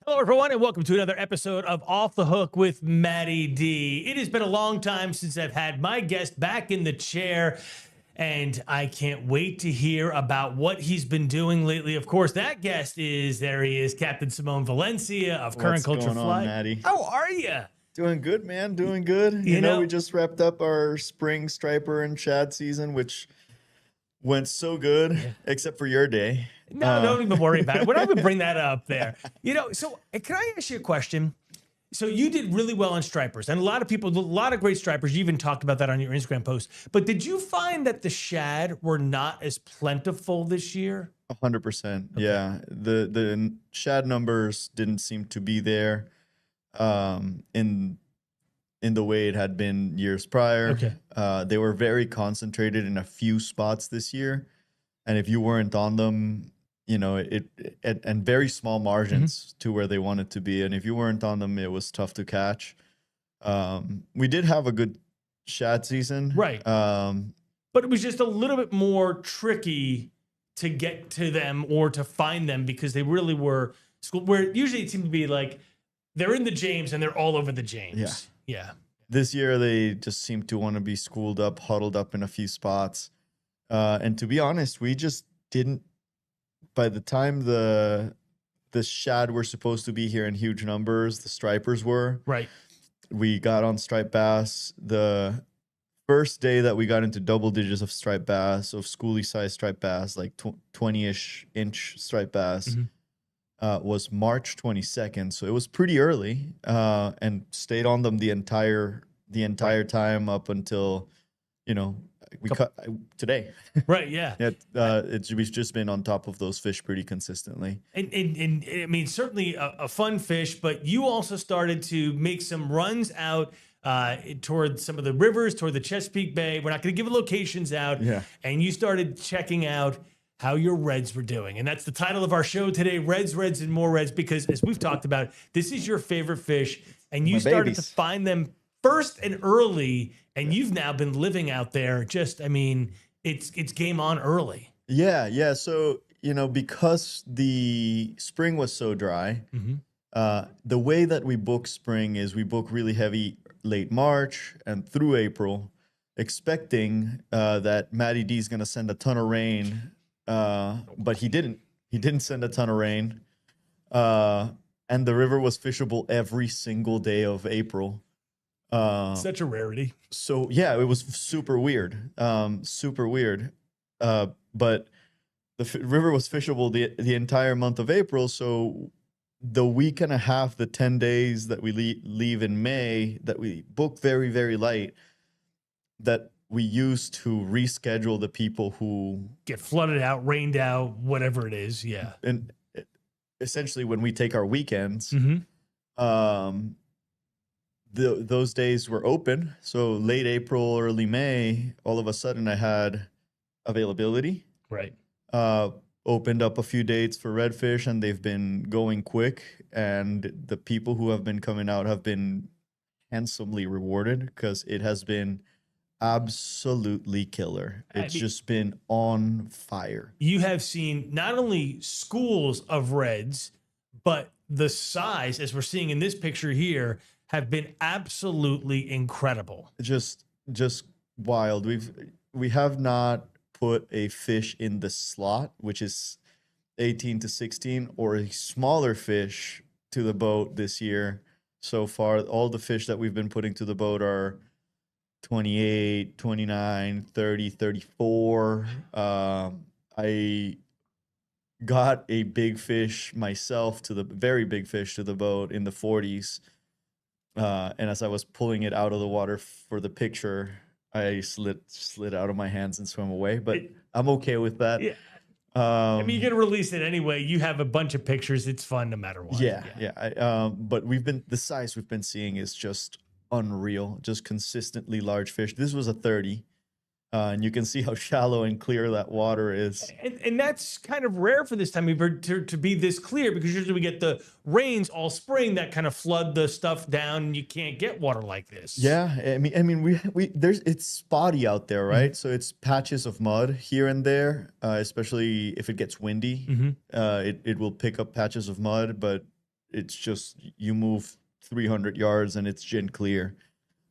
Hello, everyone, and welcome to another episode of Off the Hook with Matty D. It has been a long time since I've had my guest back in the chair, and I can't wait to hear about what he's been doing lately. Of course, that guest is, there he is, Captain Simon Valencia of Current What's Culture going on, Fly. Maddie? How are you? Doing good, man. Doing good. You know, We just wrapped up our spring striper and shad season, which went so good, except for your day. no, don't even worry about it. We're not even bring that up there. So can I ask you a question? So you did really well on stripers, and a lot of people, a lot of great stripers. You even talked about that on your Instagram post. But did you find that the shad were not as plentiful this year? 100%. Yeah. The shad numbers didn't seem to be there in the way it had been years prior. Okay. They were very concentrated in a few spots this year. And if you weren't on them, and very small margins to where they wanted to be. And if you weren't on them, it was tough to catch. We did have a good shad season. Right. But it was just a little bit more tricky to get to them or to find them because they really were where usually it seemed to be like they're in the James and they're all over the James. Yeah. This year, they just seem to want to be schooled up, huddled up in a few spots. And to be honest, we just didn't. By the time the shad were supposed to be here in huge numbers, the stripers were. Right. We got on striped bass. The first day that we got into double digits of striped bass, of schoolie size striped bass, like 20-ish inch striped bass, was March 22nd. So it was pretty early, and stayed on them the entire time up until, we cut today. Right. Yeah. We've just been on top of those fish pretty consistently. And I mean, certainly a fun fish, but you also started to make some runs out toward some of the rivers, toward the Chesapeake Bay. We're not going to give locations out. Yeah. And you started checking out how your reds were doing. And that's the title of our show today, Reds, and More Reds, because as we've talked about, this is your favorite fish. And you started to find them first and early, and you've now been living out there. It's game on early. Yeah. So, because the spring was so dry, the way that we book spring is we book really heavy late March and through April, expecting that Matty D is going to send a ton of rain, but he didn't. He didn't send a ton of rain, and the river was fishable every single day of April. Such a rarity. So yeah, it was super weird. But the river was fishable the entire month of April. So the week and a half, the 10 days that we leave in May, that we book very, very light, that we use to reschedule the people who get flooded out, rained out, whatever it is. Yeah. And essentially when we take our weekends, those days were open. So late April, early May, all of a sudden I had availability. Right. Opened up a few dates for redfish, and they've been going quick. And the people who have been coming out have been handsomely rewarded because it has been absolutely killer. It's just been on fire. You have seen not only schools of reds, but the size, as we're seeing in this picture here, have been absolutely incredible. Just wild. We have not put a fish in the slot, which is 18 to 16, or a smaller fish to the boat this year so far. All the fish that we've been putting to the boat are 28, 29, 30, 34. I got a big fish myself very big fish to the boat in the 40s. And as I was pulling it out of the water for the picture, I slid out of my hands and swam away. But I'm okay with that. Yeah. I mean, you're gonna release it anyway. You have a bunch of pictures. It's fun no matter what. Yeah. But the size we've been seeing is just unreal. Just consistently large fish. This was a 30. And you can see how shallow and clear that water is. And that's kind of rare for this time of year to be this clear, because usually we get the rains all spring that kind of flood the stuff down and you can't get water like this. Yeah, I mean, it's spotty out there, right? So it's patches of mud here and there, especially if it gets windy. It will pick up patches of mud, but it's just you move 300 yards and it's gin clear.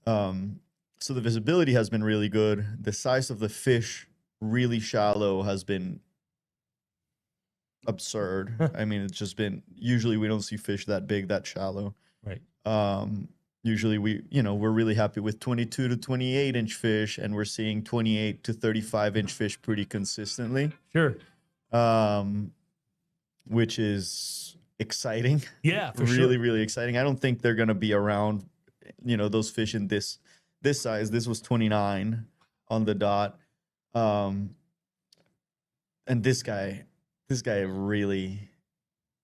So the visibility has been really good. The size of the fish, really shallow, has been absurd. I mean, it's just been, usually we don't see fish that big, that shallow. Right. Usually we're really happy with 22 to 28 inch fish, and we're seeing 28 to 35 inch fish pretty consistently. Sure. Which is exciting. Yeah, for really, sure. really exciting. I don't think they're going to be around, those fish in this size. This was 29 on the dot. And this guy really,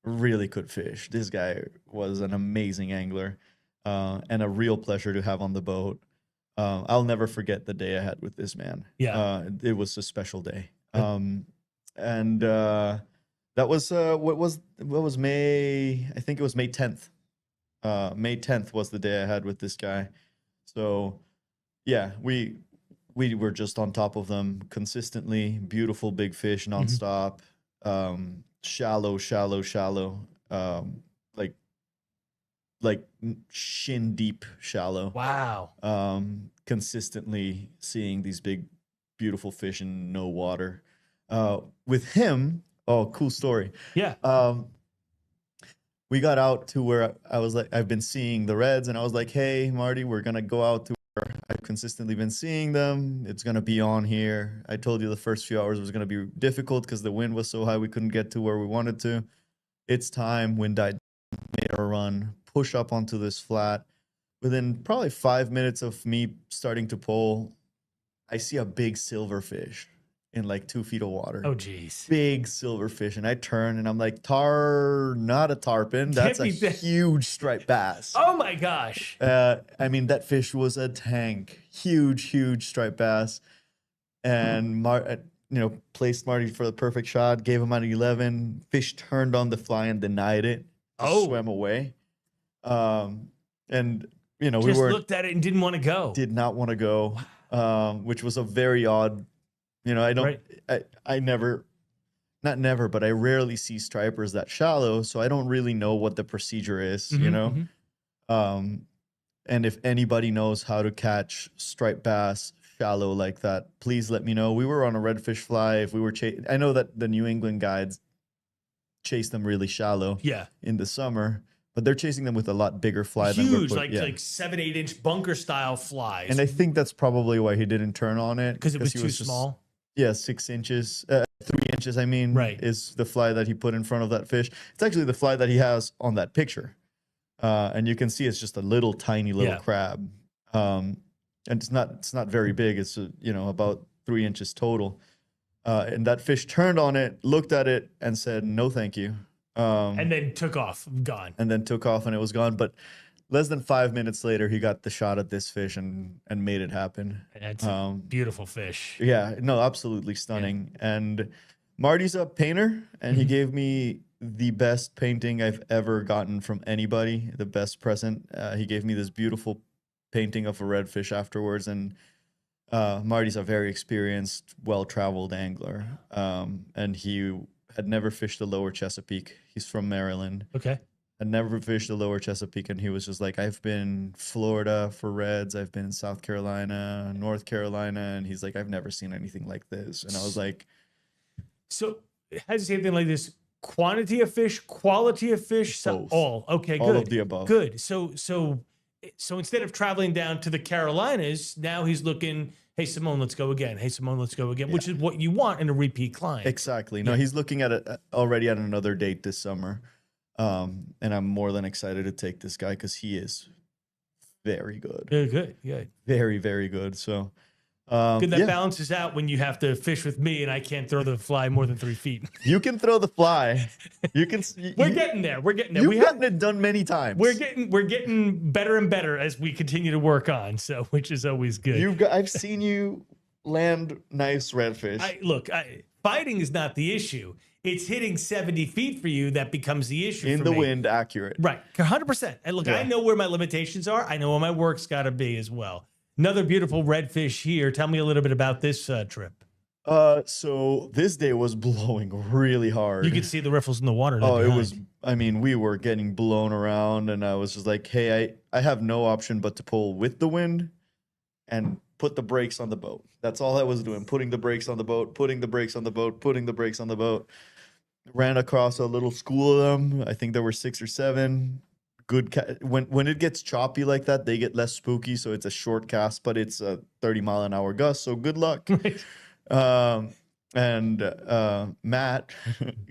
really could fish. This guy was an amazing angler, and a real pleasure to have on the boat. I'll never forget the day I had with this man. Yeah. It was a special day. And that was what was May? I think it was May 10th. May 10th was the day I had with this guy. So yeah, we were just on top of them consistently. Beautiful big fish nonstop. Shallow. Like shin deep shallow. Wow. Consistently seeing these big, beautiful fish in no water. With him, cool story. Yeah. We got out to where I was like, I've been seeing the reds, and I was like, hey, Marty, we're going to go out to where I've consistently been seeing them. It's going to be on here. I told you the first few hours was going to be difficult because the wind was so high we couldn't get to where we wanted to. It's time. Wind died, made our run, push up onto this flat. Within probably 5 minutes of me starting to pull, I see a big silverfish in like 2 feet of water. Oh, geez. Big silverfish. And I turn and I'm like, not a tarpon. That's a huge striped bass. Oh my gosh. I mean, that fish was a tank. Huge striped bass. And placed Marty for the perfect shot, gave him an 11. Fish turned on the fly and denied it. Swam away. And we looked at it and didn't want to go. Did not want to go. Which was a very odd. I never, not never, but I rarely see stripers that shallow, so I don't really know what the procedure is, And if anybody knows how to catch striped bass shallow like that, please let me know. We were on a redfish fly. If we were I know that the New England guides chase them really shallow in the summer, but they're chasing them with a lot bigger fly. Huge, like 7-8 inch bunker style flies. And I think that's probably why he didn't turn on it. Because it was too small? Yeah, 6 inches, 3 inches, is the fly that he put in front of that fish. It's actually the fly that he has on that picture. And you can see it's just a tiny little crab. And it's not very big. It's, about 3 inches total. And that fish turned on it, looked at it, and said, no, thank you. And then took off, gone. And then took off, and it was gone. But less than 5 minutes later, he got the shot at this fish and made it happen. That's a beautiful fish. Yeah, no, absolutely stunning. Yeah. And Marty's a painter, and he gave me the best painting I've ever gotten from anybody, the best present. He gave me this beautiful painting of a redfish afterwards. And Marty's a very experienced, well-traveled angler. And he had never fished the lower Chesapeake. He's from Maryland. Okay. I'd never fished the lower Chesapeake, and he was just like, I've been Florida for reds, I've been in South Carolina, North Carolina, and he's like, I've never seen anything like this. And I was like, so has the same thing like this: quantity of fish, quality of fish, all okay, good, all of the above, good. So instead of traveling down to the Carolinas, now he's looking, hey Simone, let's go again. Hey Simone, let's go again, which is what you want in a repeat client. Exactly. No, he's looking at it already at another date this summer. And I'm more than excited to take this guy because he is very good. Good. Very, very good. So good, that balances out when you have to fish with me and I can't throw the fly more than 3 feet. You can throw the fly. You can. We're getting there. You've gotten it done many times. We're getting better and better as we continue to work on. So, which is always good. I've seen you land nice redfish. Fighting is not the issue. It's hitting 70 feet for you that becomes the issue. In the wind, accurate. Right. 100%. And look, I know where my limitations are. I know where my work's got to be as well. Another beautiful redfish here. Tell me a little bit about this trip. So this day was blowing really hard. You could see the riffles in the water. Oh, behind. it was, I mean, we were getting blown around, and I was just like, hey, I have no option but to pull with the wind and put the brakes on the boat. That's all I was doing, putting the brakes on the boat, putting the brakes on the boat, putting the brakes on the boat. Ran across a little school of them. I think there were 6 or 7. Good when it gets choppy like that, they get less spooky, so it's a short cast, but it's a 30-mile-an-hour gust, so good luck. Matt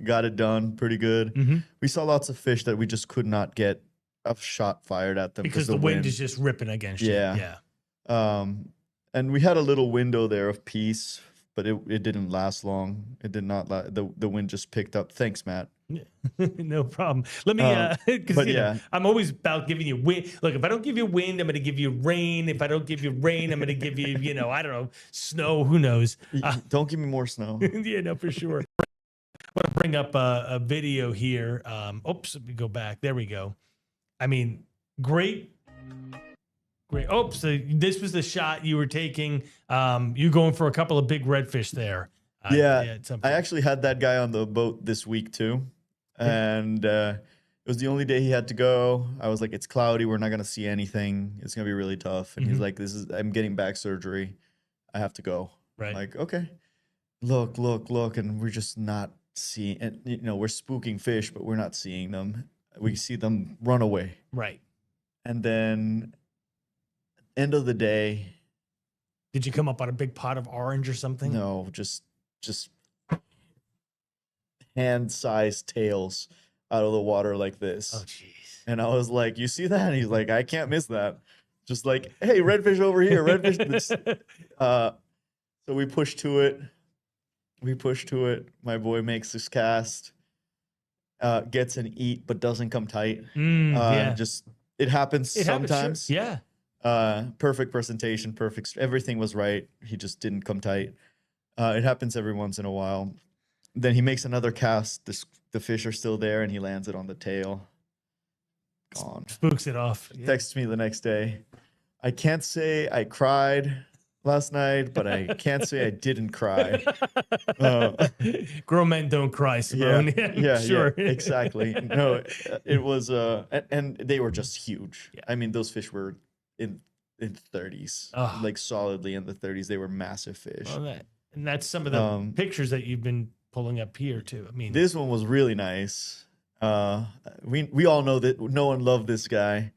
got it done pretty good. We saw lots of fish that we just could not get a shot fired at them because the wind is just ripping against you. Yeah. And we had a little window there of peace, but it didn't last long. It did not the wind just picked up. Thanks, Matt. No problem. Let me, because I'm always about giving you wind. Look, if I don't give you wind, I'm going to give you rain. If I don't give you rain, I'm going to give you, I don't know, snow. Who knows? Don't give me more snow. Yeah, no, for sure. I want to bring up a video here. Oops, let me go back. There we go. I mean, great. Oh, so this was the shot you were taking. You going for a couple of big redfish there. I actually had that guy on the boat this week too. And it was the only day he had to go. I was like, it's cloudy. We're not going to see anything. It's going to be really tough. And he's like, I'm getting back surgery. I have to go. Right. I'm like, okay. Look. And we're just not seeing, and we're spooking fish, but we're not seeing them. We see them run away. Right. And then end of the day. Did you come up on a big pot of orange or something? No, just hand-sized tails out of the water like this. Oh, jeez. And I was like, you see that? And he's like, I can't miss that. Just like, hey, redfish over here, redfish. So we push to it. My boy makes this cast, gets an eat, but doesn't come tight. Just, it happens sometimes. Sure. Yeah. Perfect presentation, perfect. Everything was right. He just didn't come tight. It happens every once in a while. Then he makes another cast. The fish are still there, and he lands it on the tail. Gone. Spooks it off. Yeah. Texts me the next day. I can't say I cried last night, but I can't say I didn't cry. Grown men don't cry, Simone. Yeah, sure. Yeah, exactly. No, it was, and they were just huge. Yeah. I mean, those fish were in 30s, like solidly in the 30s. They were massive fish. Well, and that's some of the pictures that you've been pulling up here too. I mean, this one was really nice. We all know that no one loved this guy.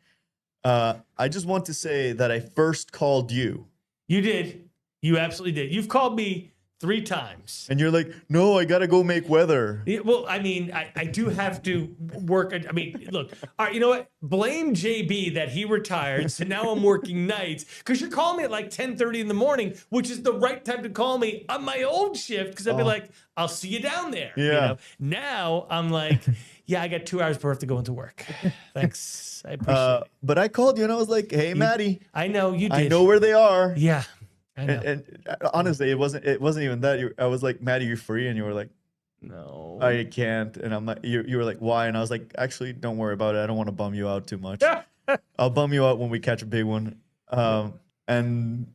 I just want to say that I first called you. You did. You absolutely did. You've called me 3 times. And you're like, no, I got to go make weather. Yeah, well, I mean, I do have to work. I mean, look, all right, you know what? Blame JB that he retired. So now I'm working nights because you're calling me at like 10:30 in the morning, which is the right time to call me on my old shift because I'd be like, I'll see you down there. Yeah. Now I'm like, yeah, I got 2 hours before I have to go into work. Thanks. I appreciate it. But I called you and I was like, hey, Maddie. I know you did. I know where they are. Yeah. And honestly, it wasn't even that. I was like, Maddie, you're free, and you were like, no, I can't. And I'm like, you were like, why? And I was like, actually, don't worry about it. I don't want to bum you out too much. I'll bum you out when we catch a big one. But I'm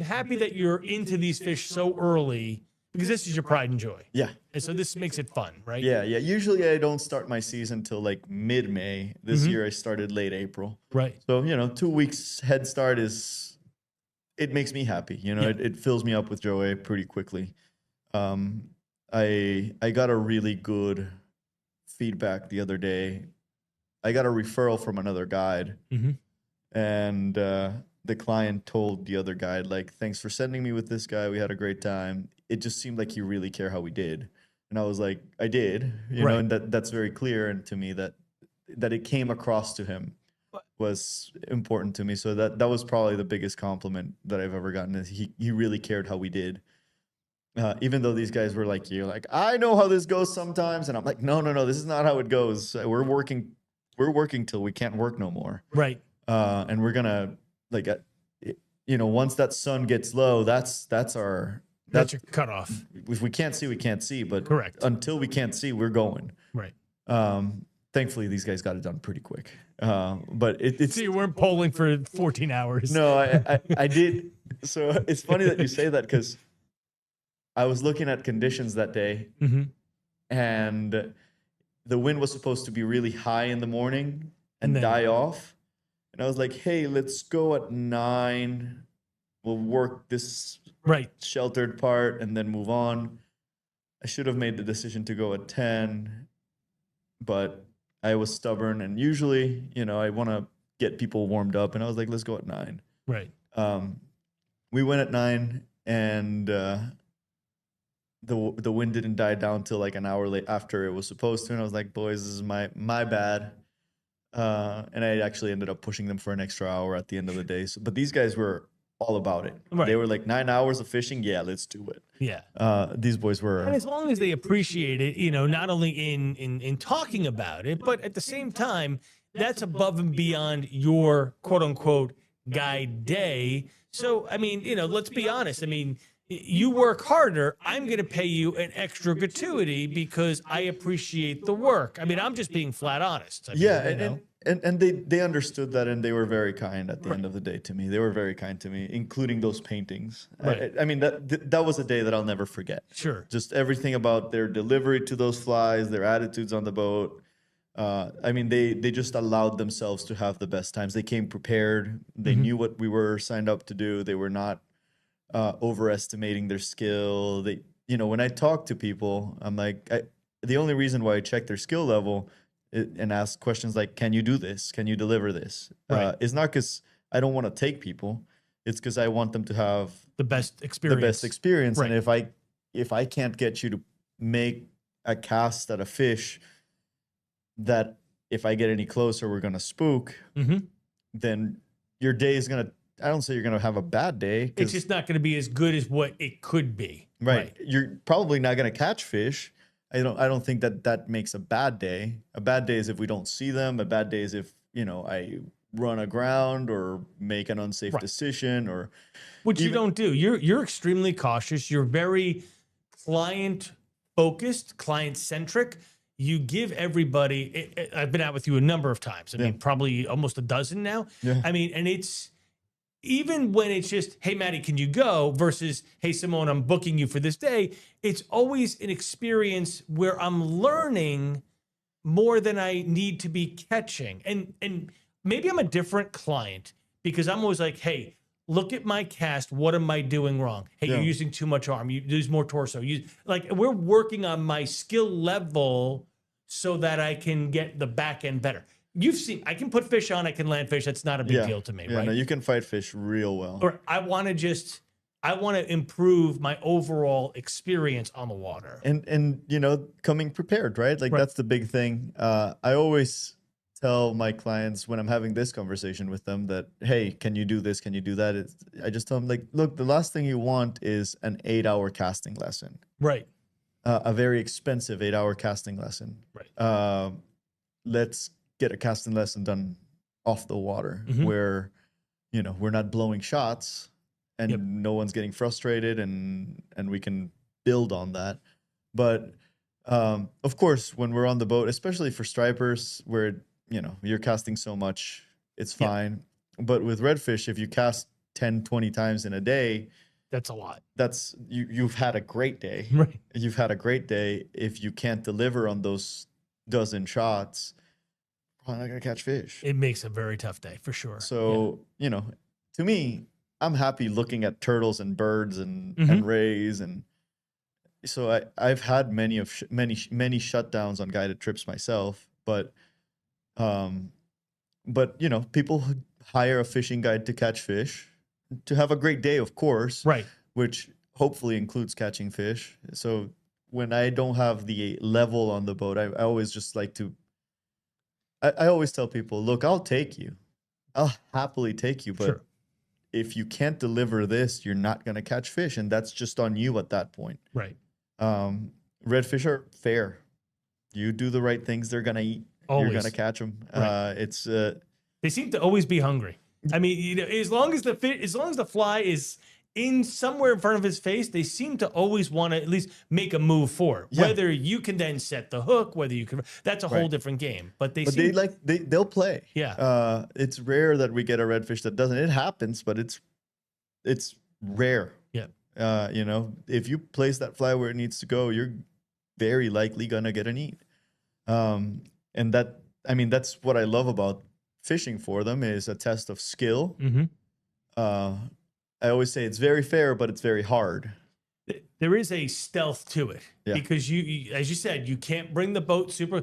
happy that you're into these fish so early because this is your pride and joy. Yeah. And so this makes it fun, right? Yeah. Usually I don't start my season till like mid-May. This year I started late April. Right. So 2 weeks head start it makes me happy. It fills me up with joy pretty quickly. I got a really good feedback the other day. I got a referral from another guide, and the client told the other guide, like, thanks for sending me with this guy. We had a great time. It just seemed like you really care how we did. And I was like, I did, and that's very clear. And to me that it came across to him was important to me. So that was probably the biggest compliment that I've ever gotten. Is he really cared how we did. Even though these guys were like, you're like, I know how this goes sometimes. And I'm like, no, this is not how it goes. We're working till we can't work no more. Right. And we're gonna once that sun gets low, that's your cutoff. If we can't see, we can't see. But correct. Until we can't see, we're going. Right. Thankfully, these guys got it done pretty quick. But it's so you weren't polling for 14 hours. No, I did. So it's funny that you say that because I was looking at conditions that day, and the wind was supposed to be really high in the morning and then die off. And I was like, hey, let's go at 9. We'll work this sheltered part and then move on. I should have made the decision to go at 10, but I was stubborn. And usually, you know, I want to get people warmed up. And I was like, let's go at 9. Right. We went at 9, and the wind didn't die down till like an hour late after it was supposed to. And I was like, boys, this is my bad. And I actually ended up pushing them for an extra hour at the end of the day. So, but these guys were all about it. Right. They were like, 9 hours of fishing. Yeah, let's do it. Yeah. These boys were. And as long as they appreciate it, you know, not only in talking about it, but at the same time, that's above and beyond your quote unquote guide day. So, I mean, you know, let's be honest. I mean, you work harder, I'm going to pay you an extra gratuity because I appreciate the work. I mean, I'm just being flat honest. I mean, yeah, you know. and they understood that, and they were very kind at the end of the day to me. They were very kind to me, including those paintings. Right. I mean, that was a day that I'll never forget. Sure. Just everything about their delivery to those flies, their attitudes on the boat. I mean, they just allowed themselves to have the best times. They came prepared. They knew what we were signed up to do. They were not overestimating their skill. They, you know, when I talk to people, I'm like, the only reason why I check their skill level and ask questions like, can you do this? Can you deliver this? Right. It's not because I don't want to take people. It's because I want them to have the best experience. Right. And if I can't get you to make a cast at a fish that if I get any closer, we're going to spook, then your day is going to, I don't say you're going to have a bad day. It's just not going to be as good as what it could be. Right. You're probably not going to catch fish. I don't think that makes a bad day. A bad day is if we don't see them. A bad day is if, you know, I run aground or make an unsafe decision, or which you don't do. You're extremely cautious. You're very client focused, client centric. You give everybody, I've been out with you a number of times. I mean, probably almost a dozen now. Yeah. I mean, and it's, even when it's just, hey, Maddie, can you go? Versus, hey, Simone, I'm booking you for this day. It's always an experience where I'm learning more than I need to be catching. And maybe I'm a different client because I'm always like, hey, look at my cast. What am I doing wrong? Hey, you're using too much arm. You use more torso. Like, we're working on my skill level so that I can get the back end better. You've seen, I can put fish on, I can land fish. That's not a big deal to me, right? No, you can fight fish real well. Or I want to improve my overall experience on the water. And you know, coming prepared, right? Like that's the big thing. I always tell my clients when I'm having this conversation with them that, hey, can you do this? Can you do that? I just tell them, like, look, the last thing you want is an 8-hour casting lesson. Right. A very expensive 8-hour casting lesson. Right. Let's get a casting lesson done off the water where, you know, we're not blowing shots and no one's getting frustrated, and we can build on that. But of course, when we're on the boat, especially for stripers where, you know, you're casting so much, it's fine. But with redfish, if you cast 10, 20 times in a day, that's a lot. That's you've had a great day. Right. You've had a great day. If you can't deliver on those dozen shots, I'm not gonna catch fish. It makes a very tough day for sure. So, you know, to me, I'm happy looking at turtles and birds and rays, and so I've had many shutdowns on guided trips myself, but you know, people hire a fishing guide to catch fish, to have a great day, of course, right? Which hopefully includes catching fish. So when I don't have the level on the boat, I always just like to. I always tell people, look, I'll take you. I'll happily take you. But if you can't deliver this, you're not going to catch fish. And that's just on you at that point. Right. Redfish are fair. You do the right things, they're going to eat. Always. You're going to catch them. Right. They seem to always be hungry. I mean, you know, as long as the fly is in somewhere in front of his face, they seem to always want to at least make a move for it. Yeah. Whether you can then set the hook, whether you can, that's a whole different game. But they'll play. Yeah. It's rare that we get a redfish that doesn't. It happens, but it's rare. Yeah. You know, if you place that fly where it needs to go, you're very likely gonna get an eat. And that, I mean, that's what I love about fishing for them, is a test of skill. Mm-hmm. I always say it's very fair, but it's very hard. There is a stealth to it, Yeah. because you, as you said, you can't bring the boat super.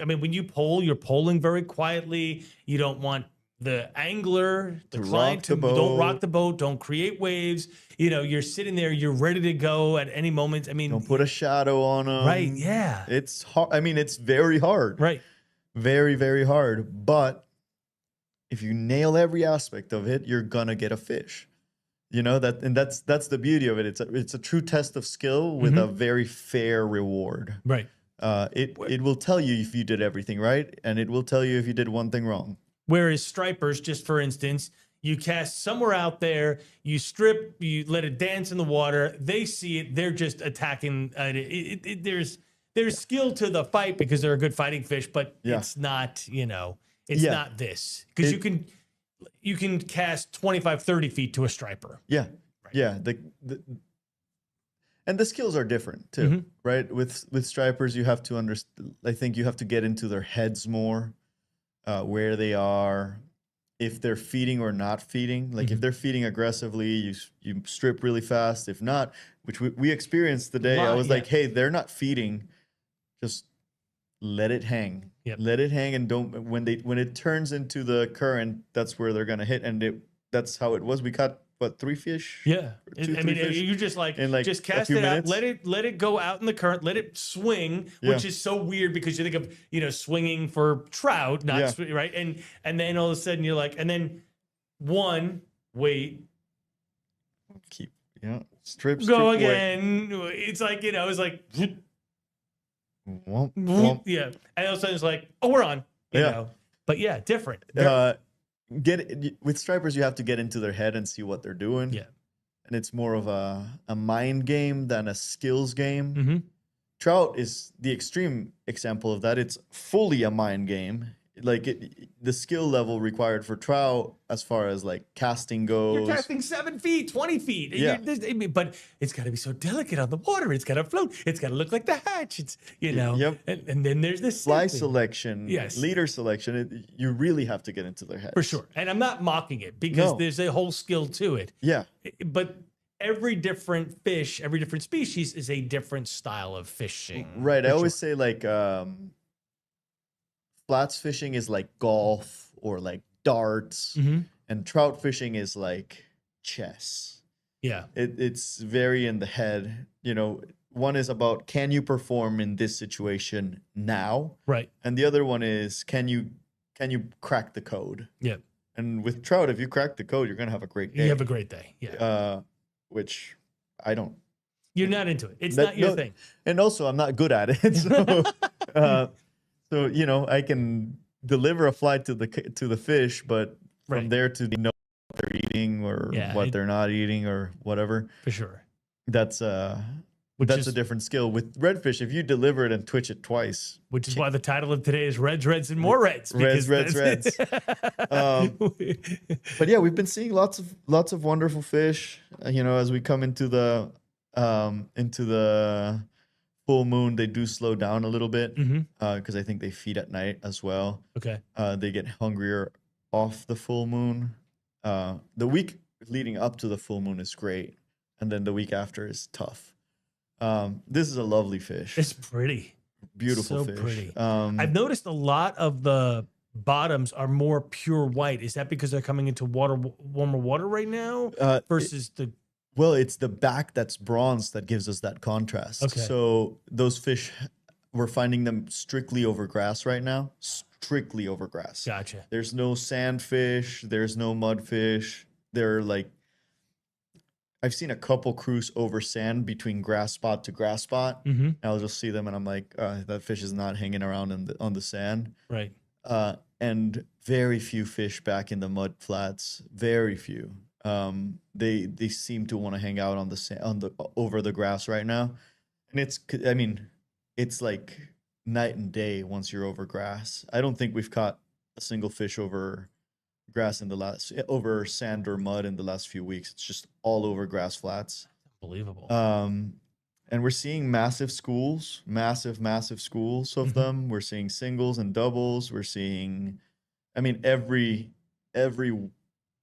I mean, when you pole, you're poling very quietly. You don't want the angler, the client, to don't rock the boat, don't create waves. You know, you're sitting there, you're ready to go at any moment. I mean, don't put a shadow on them. Right? Yeah. It's hard. I mean, it's very hard. Right. Very, very hard. But if you nail every aspect of it, you're gonna get a fish. You know, that's the beauty of it. It's a true test of skill with a very fair reward. Right. It will tell you if you did everything right, and it will tell you if you did one thing wrong. Whereas stripers, just for instance, you cast somewhere out there, you strip, you let it dance in the water. They see it, they're just attacking. There's skill to the fight because they're a good fighting fish, but it's not, you know, it's not this, because you can cast 25, 30 feet to a striper. Yeah. Right. Yeah. And the skills are different too, right? With stripers, you have to understand, I think you have to get into their heads more, where they are, if they're feeding or not feeding. Like if they're feeding aggressively, you strip really fast. If not, which we experienced today, I was like, hey, they're not feeding. Just let it hang. Yep. Let it hang, and don't, when it turns into the current, that's where they're gonna hit. And that's how it was. We caught what, 3 fish? Yeah. Two, I mean, fish you just like just a cast few it out, minutes. let it go out in the current, let it swing, which is so weird because you think of, you know, swinging for trout, not right, and then all of a sudden you're like, and then wait, keep strip go again. It's like, you know, it's like womp, womp. Yeah, and all of a sudden it's like, oh, we're on, you know, but yeah, different. With stripers, you have to get into their head and see what they're doing. Yeah. And it's more of a mind game than a skills game. Mm-hmm. Trout is the extreme example of that. It's fully a mind game. Like the skill level required for trout, as far as like casting goes. You're casting 7 feet, 20 feet. Yeah. But it's got to be so delicate on the water. It's got to float. It's got to look like the hatch. It's, you know. Yep. And then there's this fly selection, yes, leader selection. You really have to get into their heads. For sure. And I'm not mocking it, because there's a whole skill to it. Yeah. But every different fish, every different species is a different style of fishing. Right. I always say like flats fishing is like golf or like darts, and trout fishing is like chess. Yeah. It's very in the head. You know, one is about, can you perform in this situation now? Right. And the other one is, can you crack the code? Yeah. And with trout, if you crack the code, you're gonna have a great day. You have a great day. Yeah. Which I don't. You're not into it. It's not your thing. And also, I'm not good at it. So, so you know, I can deliver a fly to the fish, but from there to know what they're eating or what they're not eating or whatever. For sure. That's a different skill. With redfish, if you deliver it and twitch it twice, which is why the title of today is Reds, Reds, and More Reds. Reds. But yeah, we've been seeing lots of wonderful fish. You know, as we come into the full moon, they do slow down a little bit, because I think they feed at night as well. Okay. They get hungrier off the full moon. The week leading up to the full moon is great, and then the week after is tough. This is a lovely fish. It's pretty. Beautiful so fish. Pretty. I've noticed a lot of the bottoms are more pure white. Is that because they're coming into warmer water right now versus the... Well, it's the back that's bronze that gives us that contrast. Okay. So those fish, we're finding them strictly over grass right now. Strictly over grass. Gotcha. There's no sandfish. There's no mudfish. They're like, I've seen a couple cruise over sand between grass spot to grass spot. And I'll just see them and I'm like, that fish is not hanging around on the sand. Right. And very few fish back in the mud flats. Very few. They seem to want to hang out on the sand, over the grass right now, and it's like night and day once you're over grass. I don't think we've caught a single fish over grass over sand or mud in the last few weeks. It's just all over grass flats. Unbelievable. And we're seeing massive schools, massive schools of them. We're seeing singles and doubles. We're seeing, I mean, every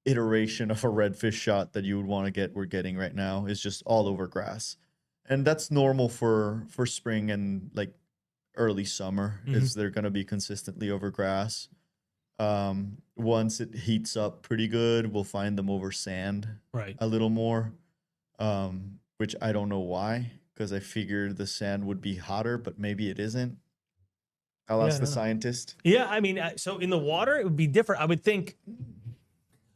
iteration of a redfish shot that you would want to get, we're getting right now is just all over grass. And that's normal for spring and like early summer is they're going to be consistently over grass. Once it heats up pretty good, we'll find them over sand a little more, which I don't know why. Because I figured the sand would be hotter, but maybe it isn't. I'll ask the scientist. Yeah, I mean, so in the water, it would be different. I would think,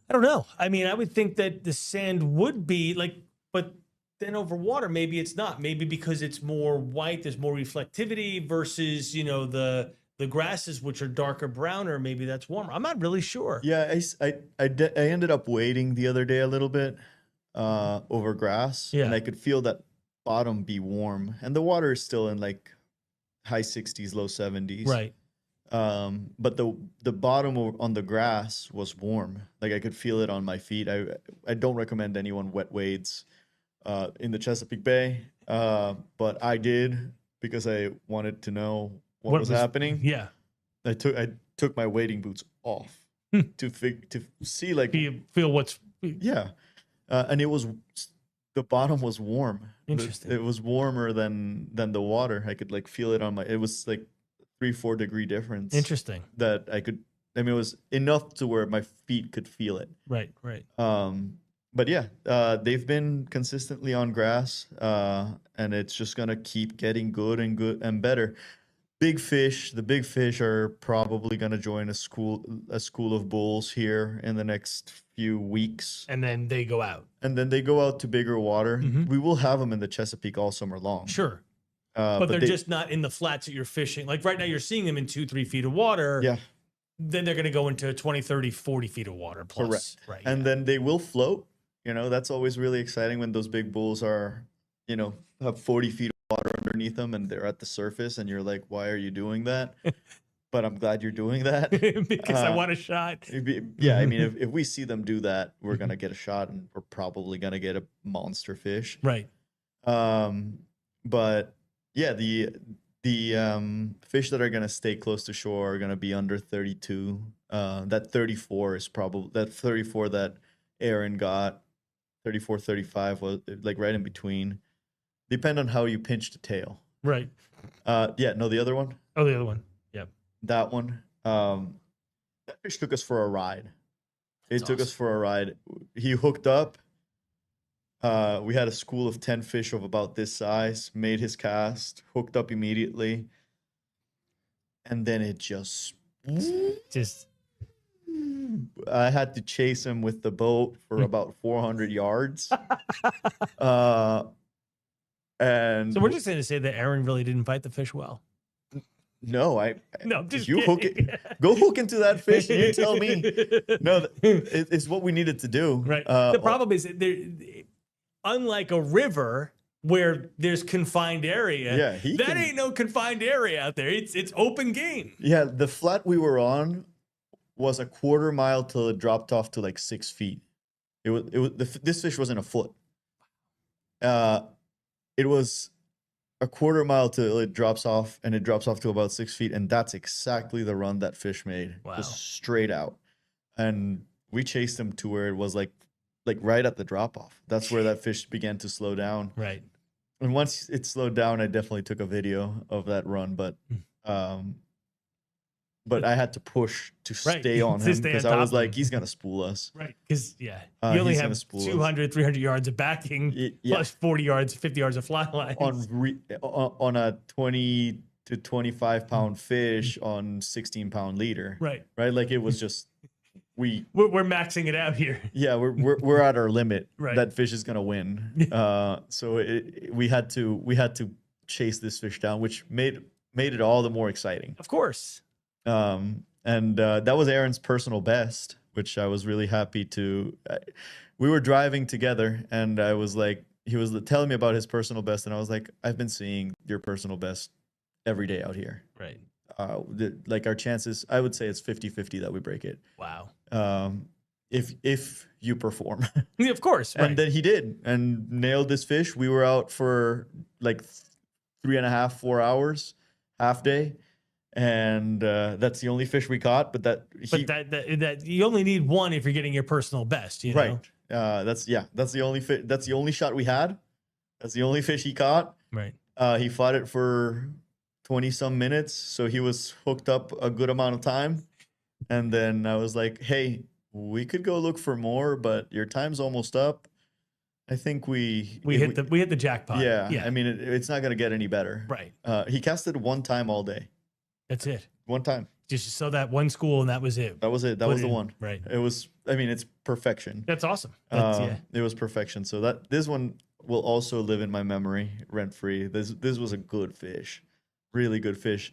I don't know. I mean, I would think that the sand would be like, but then over water, maybe it's not. Maybe because it's more white, there's more reflectivity versus, you know, the grasses, which are darker browner, maybe that's warmer. I'm not really sure. Yeah, I ended up waiting the other day a little bit over grass. Yeah. And I could feel that bottom be warm, and the water is still in like high 60s, low 70s. Right. But the bottom on the grass was warm. Like I could feel it on my feet. I don't recommend anyone wet wades in the Chesapeake Bay, but I did because I wanted to know what was happening. Yeah. I took my wading boots off to see like feel what's and it was. The bottom was warm. Interesting. It was warmer than the water. I could like feel it on my. It was like 3-4 degree difference. Interesting. That I could. I mean, it was enough to where my feet could feel it. Right. Right. But yeah, they've been consistently on grass, and it's just gonna keep getting good and better. The big fish are probably gonna join a school of bulls here in the next few weeks, and then they go out. To bigger water. We will have them in the Chesapeake all summer long. Sure, but they're just not in the flats that you're fishing. Like right now, you're seeing them in 2-3 feet of water. Yeah. Then they're going to go into 20, 30, 40 feet of water plus. Correct. Right. And then they will float. You know, that's always really exciting when those big bulls are, you know, have 40 feet of water underneath them and they're at the surface and you're like, why are you doing that? But I'm glad you're doing that. Because I want a shot. Yeah, I mean, if we see them do that, we're going to get a shot and we're probably going to get a monster fish. Right. But yeah, the fish that are going to stay close to shore are going to be under 32. That 34 is probably that 34 that Aaron got. 34, 35 was like right in between. Depend on how you pinch the tail. Right. Yeah, no, the other one. Oh, the other one. Yep. That one. That fish took us for a ride. It took us for a ride. He hooked up. We had a school of 10 fish of about this size, made his cast, hooked up immediately. And then it just I had to chase him with the boat for about 400 yards. And so we're just going to say that Aaron really didn't fight the fish well. No, no, just you hook it. Go hook into that fish and you tell me. No, it's what we needed to do. Right. The problem is unlike a river where there's confined area, that ain't no confined area out there. It's open game. Yeah, the flat we were on was a quarter mile till it dropped off to like 6 feet. This fish wasn't a foot. It was a quarter mile till it drops off, and it drops off to about 6 feet, and that's exactly the run that fish made. Wow. Just straight out. And we chased him to where it was like right at the drop off. That's where that fish began to slow down. Right. And once it slowed down, I definitely took a video of that run, but I had to push to stay on him because I was like, he's going to spool us. Right. Because, you only have 200, 300 yards of backing plus 40 yards, 50 yards of fly lines. On a 20 to 25 pound fish on 16-pound leader. Right. Right. Like it was just, we're maxing it out here. Yeah. We're at our limit. Right. That fish is going to win. So we had to chase this fish down, which made it all the more exciting. Of course. And that was Aaron's personal best, which I was really happy to. We were driving together, and I was like, he was telling me about his personal best, and I was like, I've been seeing your personal best every day out here. Right. Like our chances, I would say it's 50-50 that we break it. Wow. if you perform. Yeah, of course, And right. then he did and nailed this fish. We were out for like 3.5, 4 hours, half day. And that's the only fish we caught. But But that you only need one if you're getting your personal best, you right. know? That's the only fish. That's the only shot we had. That's the only fish he caught. Right. He fought it for 20 some minutes. So he was hooked up a good amount of time. And then I was like, hey, we could go look for more, but your time's almost up. I think we hit the jackpot. yeah. Yeah. I mean, it's not going to get any better. Right. He casted one time all day. That's it. One time. Just saw that one school and that was it. That was it. That was the one. Right. It was, I mean, it's perfection. That's awesome. Yeah. It was perfection. So this one will also live in my memory rent free. This was a good fish, really good fish.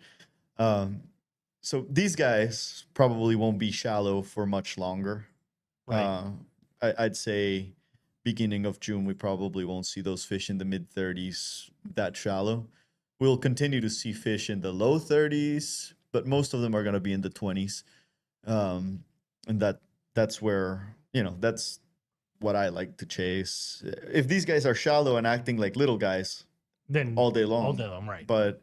So these guys probably won't be shallow for much longer. Right. I'd say beginning of June, we probably won't see those fish in the mid 30s that shallow. We'll continue to see fish in the low 30s, but most of them are going to be in the 20s. And that's where, that's what I like to chase. If these guys are shallow and acting like little guys, then all day long, right. But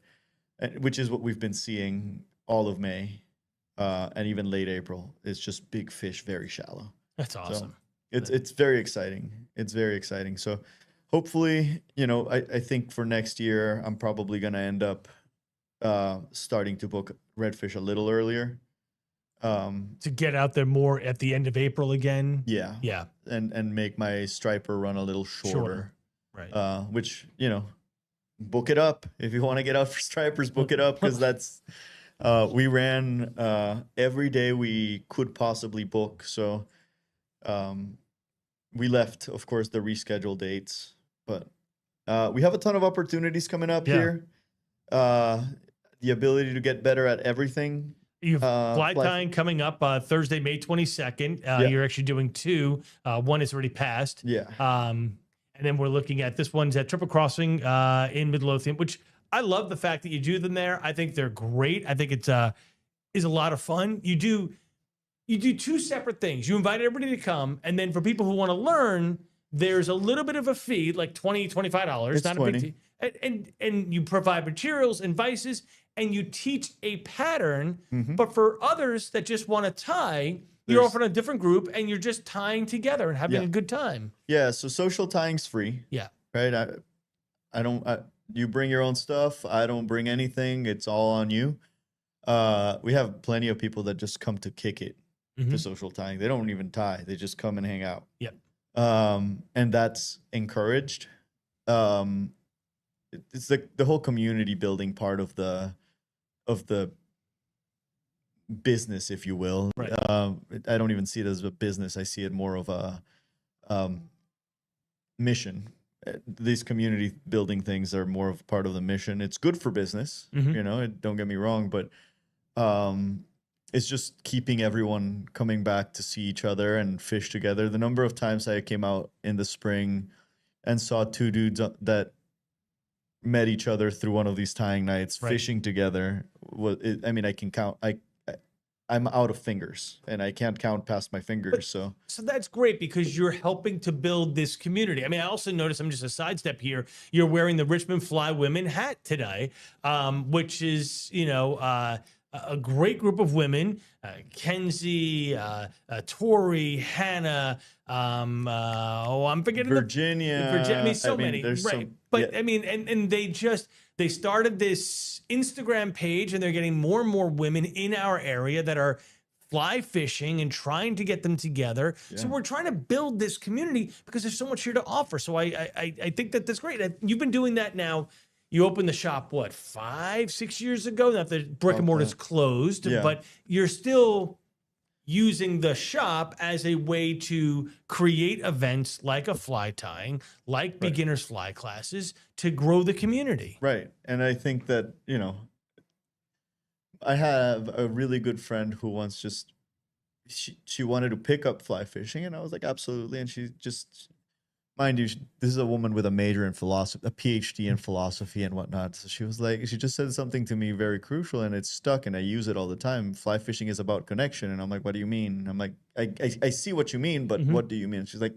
which is what we've been seeing all of May, and even late April. It's just big fish, very shallow. That's awesome. So it's very exciting. It's very exciting. So hopefully, I think for next year, I'm probably gonna end up starting to book redfish a little earlier. To get out there more at the end of April again. Yeah. Yeah. And make my striper run a little shorter. Right. Which, book it up. If you want to get out for stripers, book it up, because that's we ran every day we could possibly book. So we left, of course, the rescheduled dates, but we have a ton of opportunities coming up here. The ability to get better at everything. You've fly tying coming up Thursday, May 22nd. You're actually doing two. One is already passed. Yeah. And then we're looking at this one's at Triple Crossing in Midlothian, which I love the fact that you do them there. I think they're great. I think it's is a lot of fun. You do two separate things. You invite everybody to come, and then for people who want to learn, there's a little bit of a fee, like $20, $25. It's not 20. a big deal. And you provide materials and vices, and you teach a pattern. Mm-hmm. But for others that just want to tie, you're offering a different group, and you're just tying together and having a good time. Yeah. So social tying's free. Yeah. Right. I don't. You bring your own stuff. I don't bring anything. It's all on you. We have plenty of people that just come to kick it to social tying. They don't even tie. They just come and hang out. Yep. And that's encouraged. It's the whole community building part of the business, if you will. Right. I don't even see it as a business. I see it more of a mission. These community building things are more of part of the mission. It's good for business, don't get me wrong, but it's just keeping everyone coming back to see each other and fish together. The number of times I came out in the spring and saw two dudes that met each other through one of these tying nights, fishing together. I can count. I'm out of fingers, and I can't count past my fingers. So that's great, because you're helping to build this community. I mean, I also noticed, I'm just a sidestep here, you're wearing the Richmond Fly Women hat today, which is, a great group of women, Kenzie, Tori, Hannah, I'm forgetting Virginia. I mean, so many, right? But I mean, and they started this Instagram page, and they're getting more and more women in our area that are fly fishing and trying to get them together. Yeah. So we're trying to build this community because there's so much here to offer. So I think that that's great. You've been doing that now. You opened the shop, 5-6 years ago? Now the brick and mortar's closed, but you're still using the shop as a way to create events like a fly tying, like beginners fly classes, to grow the community. Right. And I think that, I have a really good friend who once she wanted to pick up fly fishing, and I was like, absolutely. And she just mind you, this is a woman with a major in philosophy, a PhD in philosophy and whatnot. So she was like, she just said something to me very crucial, and it's stuck, and I use it all the time. Fly fishing is about connection. And I'm like, what do you mean? And I'm like, I see what you mean, but what do you mean? She's like,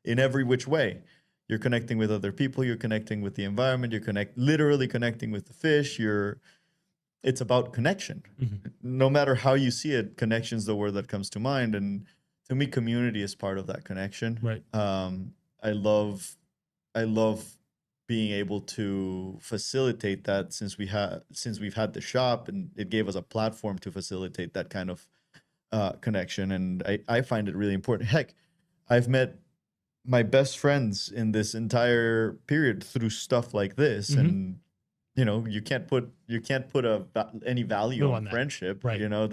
in every which way. You're connecting with other people, you're connecting with the environment, you're literally connecting with the fish, it's about connection. No matter how you see it, connection's the word that comes to mind. And to me, community is part of that connection. Right. I love being able to facilitate that since we've had the shop, and it gave us a platform to facilitate that kind of connection. And I find it really important. Heck, I've met my best friends in this entire period through stuff like this. And you know, you can't put any value on friendship, right? You know,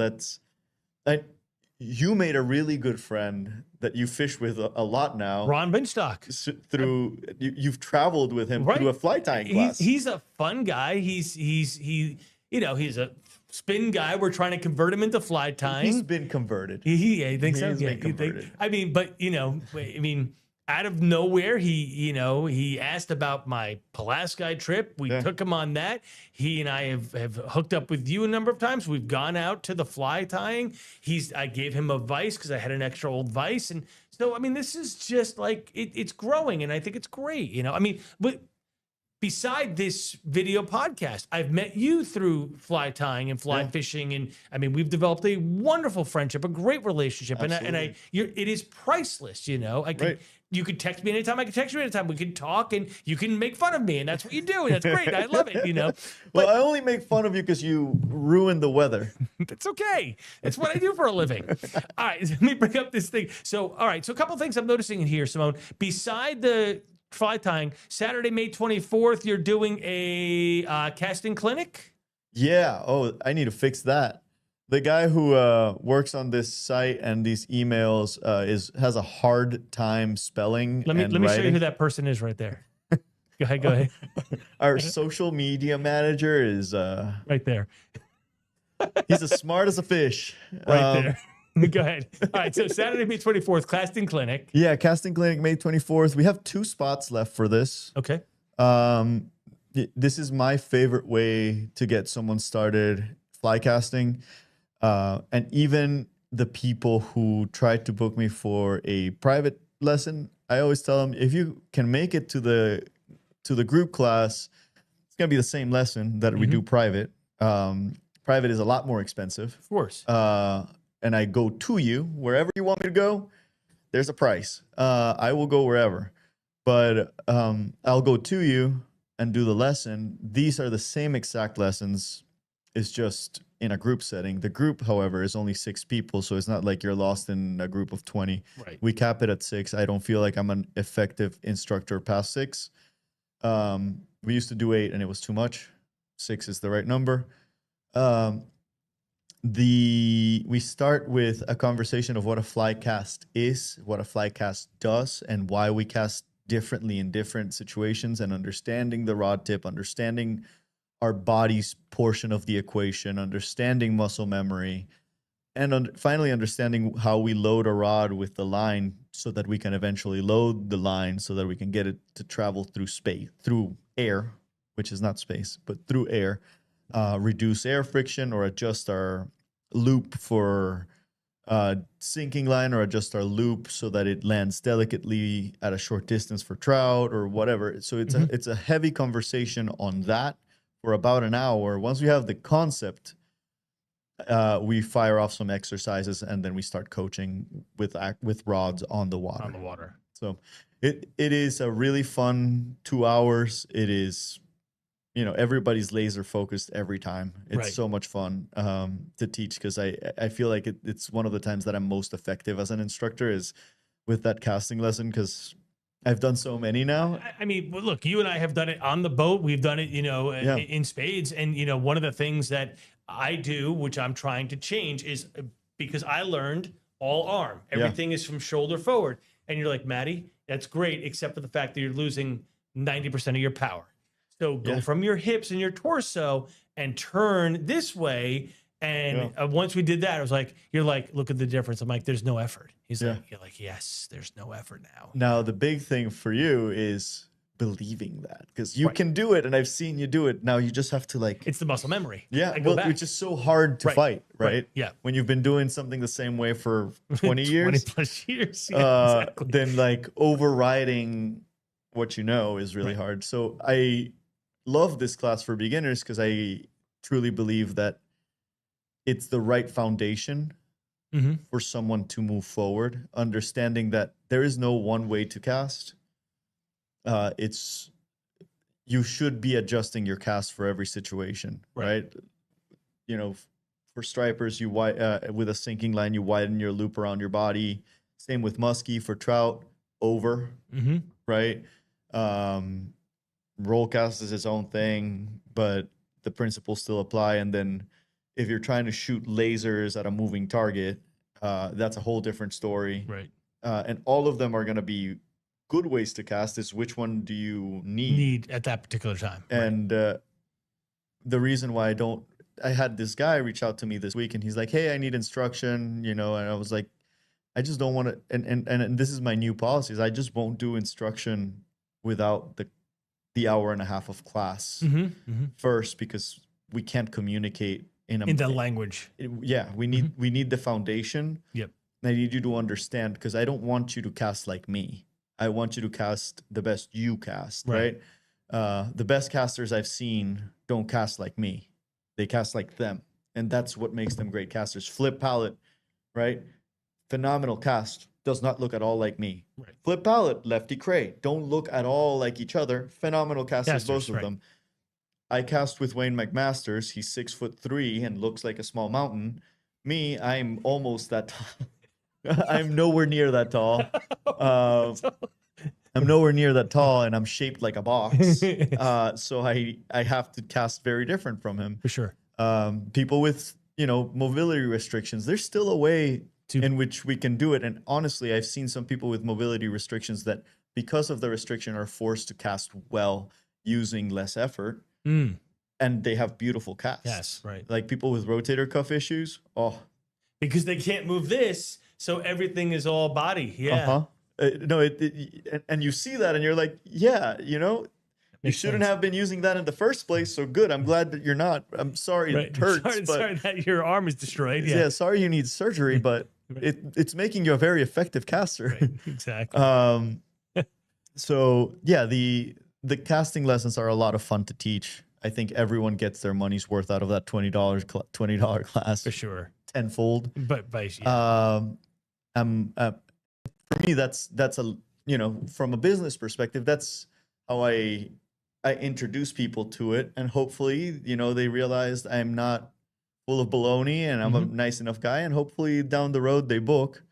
you made a really good friend that you fish with a lot now, Ron Binstock. Through you've traveled with him through a fly tying class. He's a fun guy. He's a spin guy. We're trying to convert him into fly tying. He's been converted. I think so. Yeah, out of nowhere, he asked about my Pulaski trip. We took him on that. He and I have hooked up with you a number of times. We've gone out to the fly tying. I gave him a vise because I had an extra old vise. And so, this is just like, it's growing, and I think it's great, but beside this video podcast, I've met you through fly tying and fly fishing. And we've developed a wonderful friendship, a great relationship. Absolutely. It is priceless. You could text me anytime. I can text you anytime. We can talk, and you can make fun of me, and that's what you do. And that's great. I love it. Well, I only make fun of you because you ruin the weather. That's okay. That's what I do for a living. All right, let me bring up this thing. So, all right. So, a couple of things I'm noticing in here, Simone. Beside the fly tying, Saturday, May 24th, you're doing a casting clinic? Yeah. Oh, I need to fix that. The guy who works on this site and these emails has a hard time spelling. Let me show you who that person is right there. Go ahead. Our social media manager is right there. He's as smart as a fish. Right there. Go ahead. All right. So Saturday, May 24th, casting clinic. Yeah, casting clinic, May 24th. We have 2 spots left for this. Okay. This is my favorite way to get someone started fly casting. And even the people who tried to book me for a private lesson, I always tell them, if you can make it to the group class, it's going to be the same lesson that we do private. Private is a lot more expensive. Of course. And I go to you wherever you want me to go. There's a price. I will go wherever, but I'll go to you and do the lesson. These are the same exact lessons. It's just in a group setting. The group, however, is only 6 people, so it's not like you're lost in a group of 20. Right. We cap it at 6. I don't feel like I'm an effective instructor past 6. We used to do 8, and it was too much. 6 is the right number. We start with a conversation of what a fly cast is, what a fly cast does, and why we cast differently in different situations, and understanding the rod tip, understanding our body's portion of the equation, understanding muscle memory, and finally understanding how we load a rod with the line so that we can eventually load the line so that we can get it to travel through air, which is not space, but through air, reduce air friction, or adjust our loop for sinking line, or adjust our loop so that it lands delicately at a short distance for trout or whatever. So it's a heavy conversation on that for about an hour. Once we have the concept, we fire off some exercises, and then we start coaching with rods on the water. So it is a really fun 2 hours. It is, everybody's laser focused every time. It's so much fun to teach, because I feel like it's one of the times that I'm most effective as an instructor is with that casting lesson, because I've done so many now. Well, look, you and I have done it on the boat. We've done it, in spades. And, one of the things that I do, which I'm trying to change, is because I learned all arm. Everything is from shoulder forward. And you're like, Maddie, that's great, except for the fact that you're losing 90% of your power. So go from your hips and your torso and turn this way. And once we did that, I was like, you're like, look at the difference. I'm like, there's no effort. He's like, you're like, yes, there's no effort now. Now, the big thing for you is believing that, because you can do it. And I've seen you do it. Now you just have to like, it's the muscle memory. Yeah. Well, which is so hard to fight, right? Yeah. When you've been doing something the same way for 20 years, 20 plus years. Yeah, exactly. Then like overriding what you know is really hard. So I love this class for beginners because I truly believe that it's the right foundation for someone to move forward, understanding that there is no one way to cast. You should be adjusting your cast for every situation, right? You know, for stripers, with a sinking line, you widen your loop around your body. Same with muskie. For trout, over, right? Roll cast is its own thing, but the principles still apply. And then if you're trying to shoot lasers at a moving target, that's a whole different story. Right. And all of them are going to be good ways to cast. Is which one do you need at that particular time? And the reason why I had this guy reach out to me this week, and he's like, hey, I need instruction, and I was like, I just don't want to, and this is my new policy, is I just won't do instruction without the hour and a half of class first, because we can't communicate in the language. We need the foundation. Yep. I need you to understand, because I don't want you to cast like me. I want you to cast the best you cast, right? The best casters I've seen don't cast like me. They cast like them. And that's what makes them great casters. Flip palette, right? Phenomenal cast. Does not look at all like me. Right. Flip palette, lefty cray. Don't look at all like each other. Phenomenal casters, both of them. I cast with Wayne McMasters. He's 6'3" and looks like a small mountain. Me, I'm almost that tall. I'm nowhere near that tall. I'm nowhere near that tall, and I'm shaped like a box. So I have to cast very different from him. For sure. People with, mobility restrictions, there's still a way in which we can do it. And honestly, I've seen some people with mobility restrictions that, because of the restriction, are forced to cast well using less effort. And they have beautiful casts. Yes, right. Like people with rotator cuff issues. Oh. Because they can't move this, so everything is all body. Yeah. No, and you see that, and you're like, yeah, you shouldn't have been using that in the first place. So good. I'm glad that you're not. I'm sorry it hurts. Sorry that your arm is destroyed. Yeah. Sorry you need surgery, but it's making you a very effective caster. Right, exactly. So yeah, the casting lessons are a lot of fun to teach. I think everyone gets their money's worth out of that $20 class. For sure. Tenfold. But for me, that's a, from a business perspective, that's how I introduce people to it. And hopefully, they realized I'm not full of baloney and I'm a nice enough guy. And hopefully down the road they book.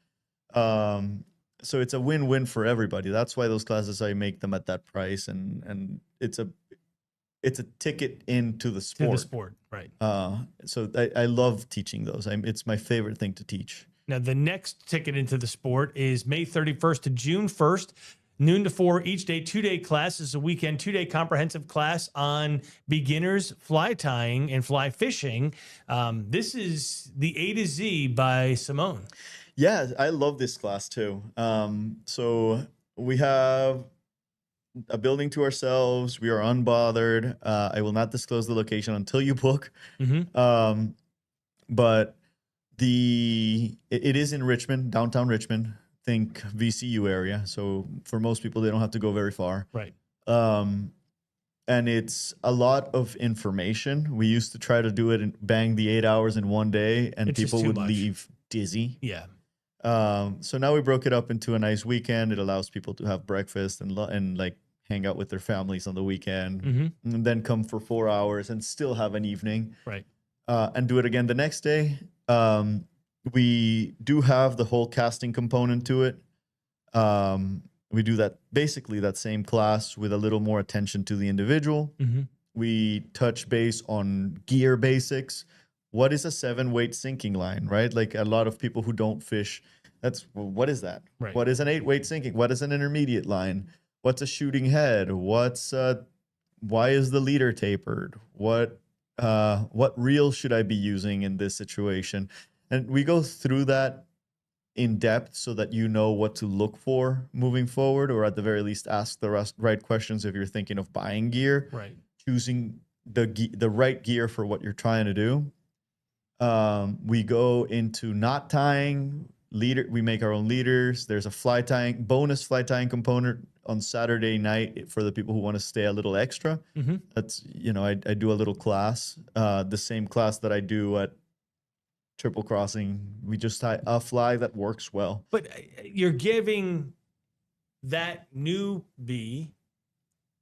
So it's a win-win for everybody. That's why those classes, I make them at that price. And it's a ticket into the sport. To the sport, right. So I love teaching those. It's my favorite thing to teach. Now, the next ticket into the sport is May 31st to June 1st, noon to 4 each day, 2-day class. This is a weekend, 2-day comprehensive class on beginners fly tying and fly fishing. This is the A to Z by Simone. Yeah, I love this class too. So we have a building to ourselves. We are unbothered. I will not disclose the location until you book. But it is in Richmond, downtown Richmond. Think VCU area. So for most people, they don't have to go very far. Right. And it's a lot of information. We used to try to do it and bang the 8 hours in one day, and people would leave dizzy. Yeah. So now we broke it up into a nice weekend. It allows people to have breakfast and like hang out with their families on the weekend, and then come for 4 hours and still have an evening. Right. And do it again the next day. We do have the whole casting component to it. We do that same class with a little more attention to the individual. We touch base on gear basics. What is a 7-weight sinking line, right? Like a lot of people who don't fish, what is that? Right. What is an 8-weight sinking? What is an intermediate line? What's a shooting head? Why is the leader tapered? What what reel should I be using in this situation? And we go through that in depth so that you know what to look for moving forward, or at the very least ask the right questions if you're thinking of buying gear, Right. choosing the right gear for what you're trying to do. We go into knot tying, leader. We make our own leaders. There's a bonus fly tying component on Saturday night for the people who want to stay a little extra. Mm-hmm. That's, I do a little class, the same class that I do at Triple Crossing. We just tie a fly that works well. But you're giving that newbie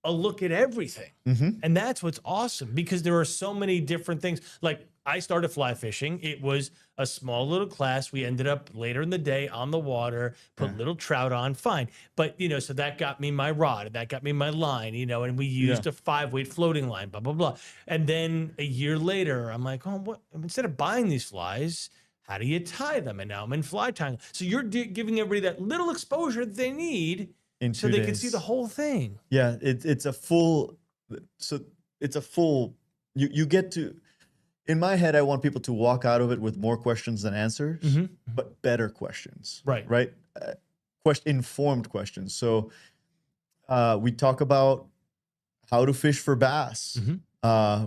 a look at everything. Mm-hmm. And that's what's awesome, because there are so many different things. Like, I started fly fishing. It was a small little class. We ended up later in the day on the water, put little trout on, fine. But, so that got me my rod, that got me my line, and we used a 5-weight floating line, blah, blah, blah. And then a year later, I'm like, instead of buying these flies, how do you tie them? And now I'm in fly tying. So you're giving everybody that little exposure that they need so they can see the whole thing. Yeah, it's a full, you get to, in my head, I want people to walk out of it with more questions than answers, but better questions. Right? Informed questions. So we talk about how to fish for bass,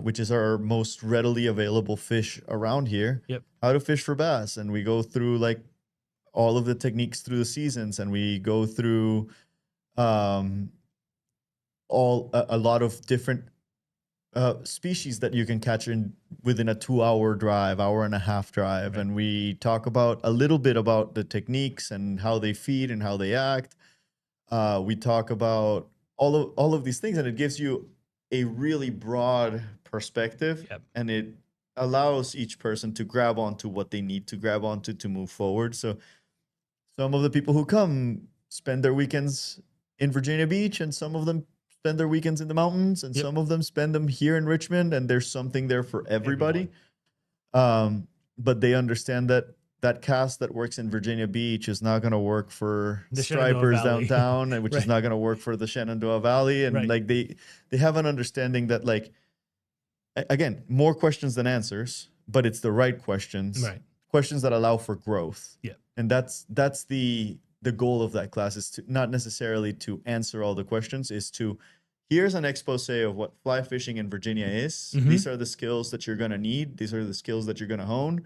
which is our most readily available fish around here. Yep. How to fish for bass. And we go through like all of the techniques through the seasons, and we go through a lot of different species that you can catch within a 2-hour drive, hour and a half drive. Right. And we talk about a little bit about the techniques and how they feed and how they act. We talk about all of these things, and it gives you a really broad perspective. Yep. And it allows each person to grab onto what they need to grab onto to move forward. So some of the people who come spend their weekends in Virginia Beach, and some of them spend their weekends in the mountains, and some of them spend them here in Richmond, and there's something there for everybody. But they understand that cast that works in Virginia Beach is not going to work for the stripers downtown, which is not going to work for the Shenandoah Valley. And like they have an understanding that, like, again, more questions than answers, but it's the right questions, questions that allow for growth. Yeah. And that's the goal of that class, is to not necessarily to answer all the questions, is to, here's an expose of what fly fishing in Virginia is. These are the skills that you're going to need. These are the skills that you're going to hone.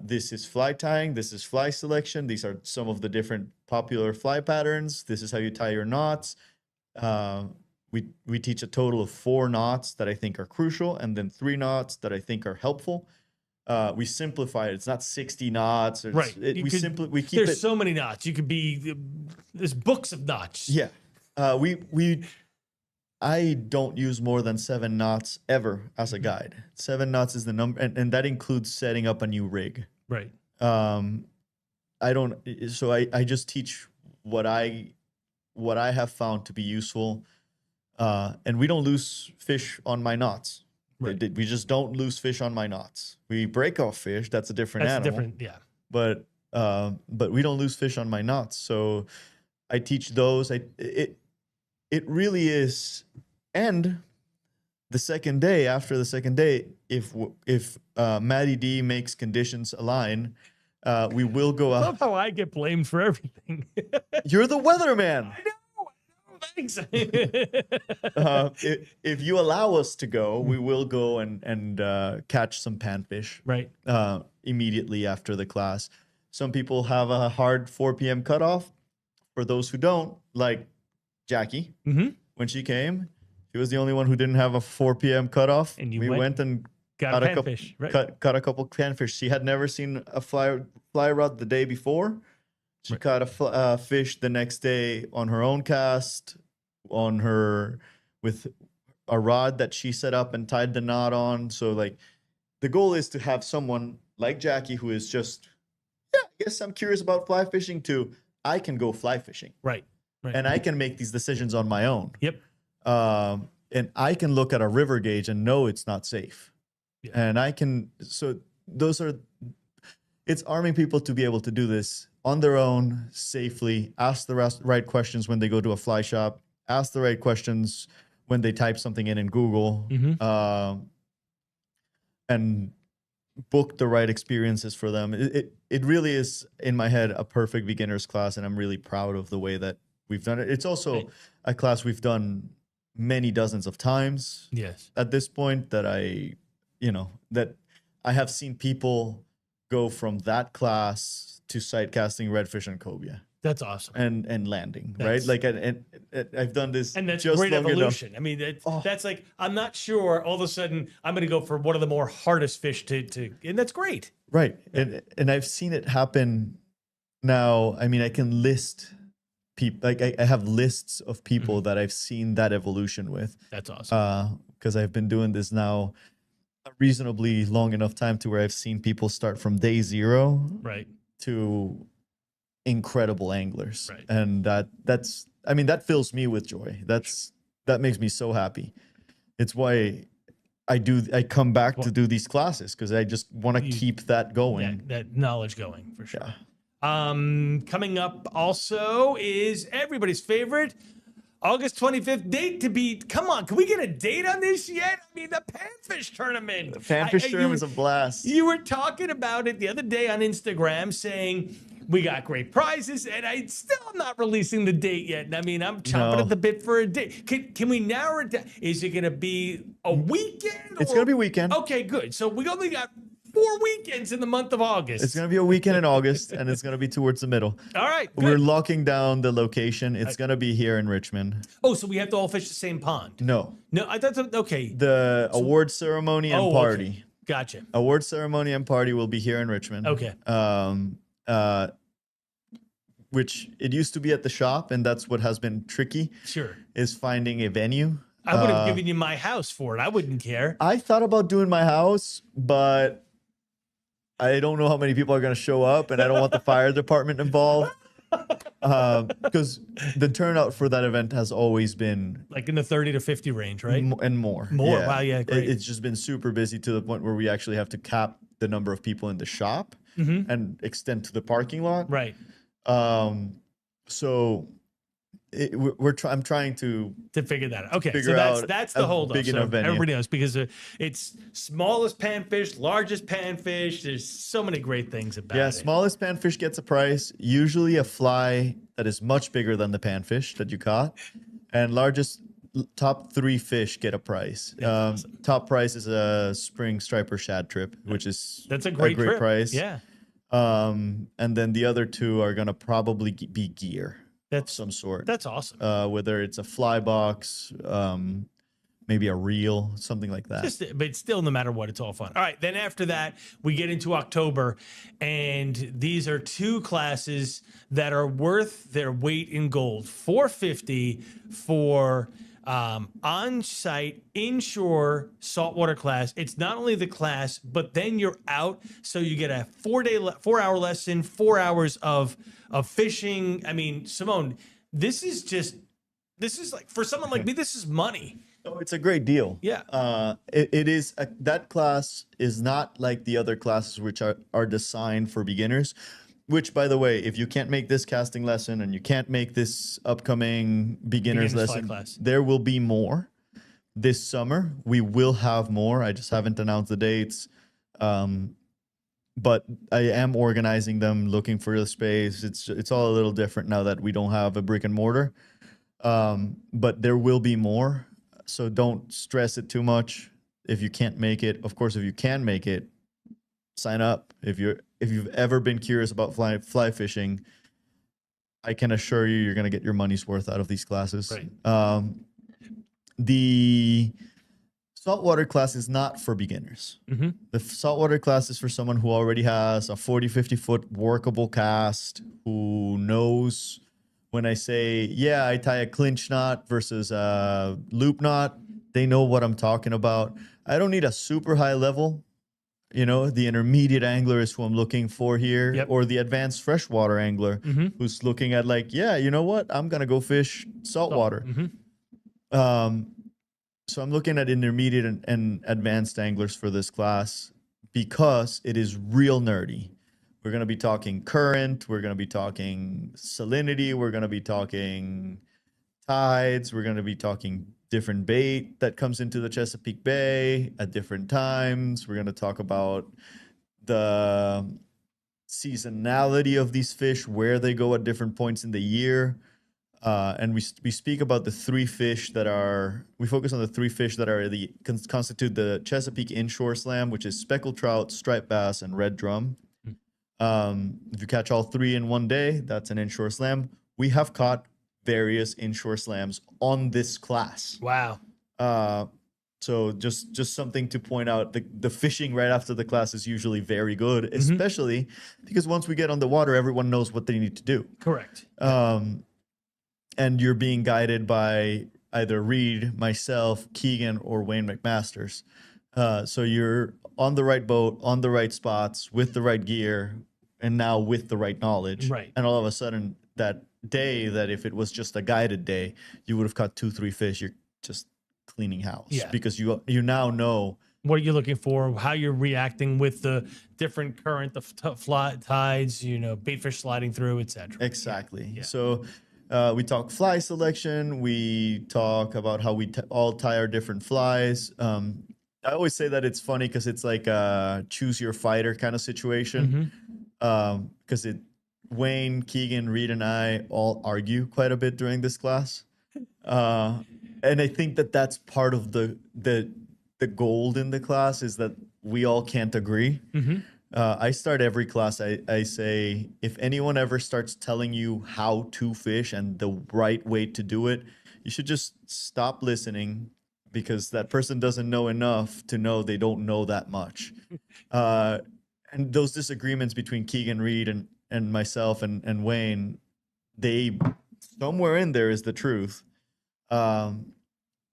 This is fly tying. This is fly selection. These are some of the different popular fly patterns. This is how you tie your knots. We teach a total of 4 knots that I think are crucial, and then 3 knots that I think are helpful. We simplify it. It's not 60 knots. We keep there's so many knots. You could be, there's books of knots. Yeah. I don't use more than 7 knots ever as a guide. 7 knots is the number, and that includes setting up a new rig. Right. I just teach what I have found to be useful. And we don't lose fish on my knots. Right. We just don't lose fish on my knots. We break off fish. That's a different animal. But we don't lose fish on my knots. So I teach those. It really is. And after the second day, if Maddie D makes conditions align, we will go out. I love how I get blamed for everything. You're the weatherman. I know. Thanks. If you allow us to go, we will go and catch some panfish immediately after the class. Some people have a hard 4 p.m. cutoff. For those who don't, like Jackie, when she came, she was the only one who didn't have a 4 p.m. cutoff. And we went and got a panfish, caught a couple panfish. She had never seen a fly rod the day before. She caught a fish the next day on her own cast, with a rod that she set up and tied the knot on. So, like, the goal is to have someone like Jackie who is just, I guess I'm curious about fly fishing too. I can go fly fishing. Right. And I can make these decisions on my own. Yep. And I can look at a river gauge and know it's not safe. Yeah. And it's arming people to be able to do this on their own safely, ask the right questions when they go to a fly shop, ask the right questions when they type something in Google. and book the right experiences for them. It really is, in my head, a perfect beginner's class, and I'm really proud of the way that we've done it. It's also a class we've done many dozens of times. Yes. At this point, that that I have seen people go from that class to sight casting redfish and cobia. That's awesome. And landing, right? Like, and I've done this, and that's just great long evolution. enough. I mean, that's like, I'm not sure. All of a sudden, I'm going to go for one of the more hardest fish to, and that's great. Right, and I've seen it happen now. I mean, I can list people, like I have lists of people that I've seen that evolution with. That's awesome. Because I've been doing this now a reasonably long enough time to where I've seen people start from day zero, right, to incredible anglers, right. And that's I mean, that fills me with joy. That makes me so happy. It's why I come back to do these classes, because I just want to keep that going, that knowledge going, for sure. Yeah. Coming up also is everybody's favorite August 25th date to beat. Come on, can we get a date on this yet? I mean, the Panfish tournament. The Panfish tournament is a blast. You were talking about it the other day on Instagram, saying we got great prizes, and I still am not releasing the date yet. And I mean, I'm chomping at the bit for a date. Can we narrow it down? Is it going to be a weekend? It's going to be weekend. Okay, good. So we only got 4 weekends in the month of August. It's going to be a weekend in August, and it's going to be towards the middle. All right, good. We're locking down the location. It's going to be here in Richmond. Oh, so we have to all fish the same pond? No. No, I thought, okay. The award ceremony and party. Okay. Gotcha. Award ceremony and party will be here in Richmond. Okay. Which it used to be at the shop, and that's what has been tricky. Sure. Is finding a venue. I would have given you my house for it. I wouldn't care. I thought about doing my house, but I don't know how many people are going to show up, and I don't want the fire department involved. Because the turnout for that event has always been like in the 30 to 50 range, right? And more. More. Yeah. Wow. Yeah. Great. It's just been super busy to the point where we actually have to cap the number of people in the shop and extend to the parking lot. Right. So I'm trying to figure that out. Okay, so that's the hold up. So everybody knows, because it's smallest panfish, largest panfish. There's so many great things about it. Yeah, smallest panfish gets a prize. Usually a fly that is much bigger than the panfish that you caught, and top 3 fish get a prize. Awesome. Top prize is a spring striper shad trip, which is that's a great prize. Yeah. And then the other 2 are gonna probably be gear. That's some sort. That's awesome. Whether it's a fly box, maybe a reel, something like that. But still, no matter what, it's all fun. All right. Then after that, we get into October, and these are 2 classes that are worth their weight in gold. $450 for on-site, inshore saltwater class. It's not only the class, but then you're out. So you get a 4-hour lesson, 4 hours of fishing. I mean, Simone, this is like, for someone like me, this is money. Oh, it's a great deal. Yeah. It is. That class is not like the other classes, which are designed for beginners. Which, by the way, if you can't make this casting lesson and you can't make this upcoming beginner's lesson, class, there will be more this summer. We will have more. I just haven't announced the dates. But I am organizing them, looking for the space. It's all a little different now that we don't have a brick and mortar. But there will be more. So don't stress it too much if you can't make it. Of course, if you can make it, sign up. If you've ever been curious about fly fishing, I can assure you you're going to get your money's worth out of these classes. Right. The saltwater class is not for beginners. The saltwater class is for someone who already has a 40, 50-foot workable cast, who knows when I say, yeah, I tie a clinch knot versus a loop knot, they know what I'm talking about. I don't need a super high level. You know, the intermediate angler is who I'm looking for here, or the advanced freshwater angler who's looking at like, yeah, you know what? I'm going to go fish saltwater. So I'm looking at intermediate and advanced anglers for this class because it is real nerdy. We're going to be talking current. We're going to be talking salinity. We're going to be talking tides. We're going to be talking different bait that comes into the Chesapeake Bay at different times. We're going to talk about the seasonality of these fish, where they go at different points in the year. And we speak about the three fish that are, we focus on the three fish that are constitute the Chesapeake inshore slam, which is speckled trout, striped bass, and red drum. If you catch all three in one day, that's an inshore slam. We have caught various inshore slams on this class. Wow. So just something to point out. The fishing right after the class is usually very good, especially because once we get on the water, everyone knows what they need to do. Correct. And you're being guided by either Reed, myself, Keegan, or Wayne McMasters. So you're on the right boat, on the right spots, with the right gear, and now with the right knowledge. Right. And all of a sudden, that day, that if it was just a guided day, you would have caught 2-3 fish. You're just cleaning house because you now know what you're looking for, how you're reacting with the different current, the tides, bait fish sliding through, etc. Exactly. Yeah. So we talk fly selection. We talk about how we all tie our different flies. I always say that it's funny because it's like a choose your fighter kind of situation. Because Wayne, Keegan, Reed, and I all argue quite a bit during this class. And I think that that's part of the gold in the class, is that we all can't agree. I start every class, I say, if anyone ever starts telling you how to fish and the right way to do it, you should just stop listening, because that person doesn't know enough to know they don't know that much. And those disagreements between Keegan, Reed, and myself and Wayne, they somewhere in there is the truth.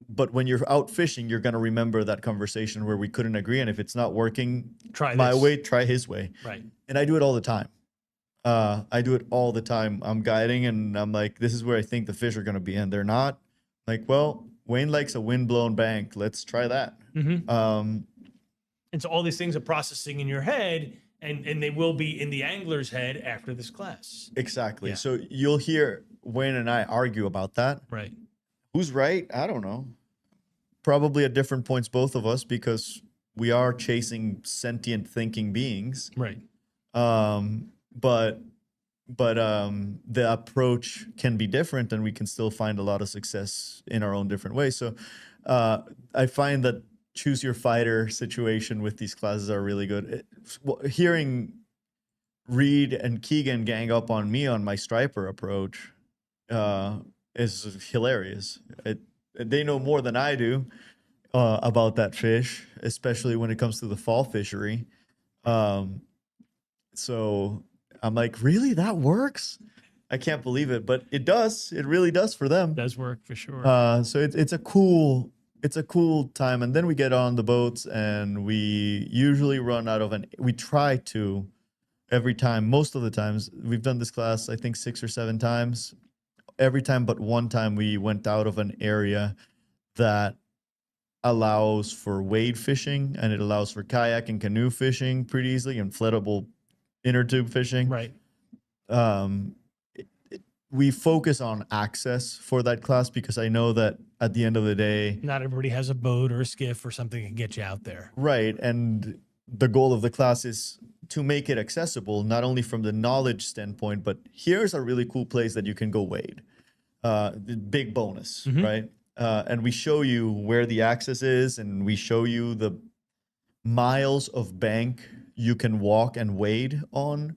But when you're out fishing, you're going to remember that conversation where we couldn't agree. And if it's not working my way, try his way. Right. And I do it all the time. I do it all the time. I'm guiding and I'm like, this is where I think the fish are going to be. And they're not. Like, well, Wayne likes a windblown bank. Let's try that. And so all these things are processing in your head, and they will be in the angler's head after this class. Exactly. Yeah. So you'll hear Wayne and I argue about that. Right. Who's right? I don't know. Probably at different points, both of us, because we are chasing sentient thinking beings. Right. But the approach can be different, and we can still find a lot of success in our own different ways. So I find that choose your fighter situation with these classes are really good. Hearing Reed and Keegan gang up on me on my striper approach is hilarious. They know more than I do about that fish, especially when it comes to the fall fishery. So I'm like, really? That works? I can't believe it, but it does. It really does for them. It does work for sure. So it's a cool time. And then we get on the boats, and we usually run out of we try to every time. Most of the times we've done this class, I think 6 or 7 times. Every time but one time we went out of an area that allows for wade fishing, and it allows for kayak and canoe fishing pretty easily, and floatable inner tube fishing. Right. We focus on access for that class, because I know that at the end of the day, not everybody has a boat or a skiff or something that can get you out there. Right. And the goal of the class is to make it accessible, not only from the knowledge standpoint, but here's a really cool place that you can go wade. The big bonus, right? And we show you where the access is, and we show you the miles of bank you can walk and wade on,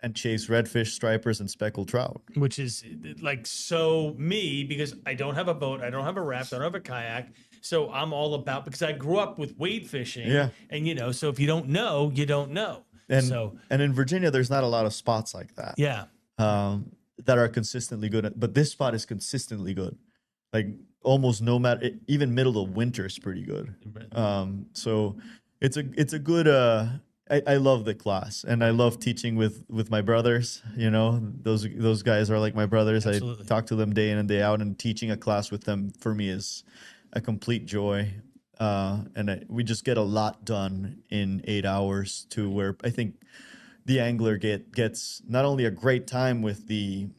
and chase redfish, stripers, and speckled trout. Which is like so me, because I don't have a boat, I don't have a raft, I don't have a kayak. So I'm all about, because I grew up with wade fishing. Yeah. And, so if you don't know, you don't know. And in Virginia, there's not a lot of spots like that. Yeah. That are consistently good. But this spot is consistently good. Like almost no matter, even middle of winter is pretty good. So it's a good, I love the class, and I love teaching with my brothers. Those guys are like my brothers. Absolutely. I talk to them day in and day out, and teaching a class with them for me is a complete joy. We just get a lot done in 8 hours, to where I think the angler gets not only a great time with the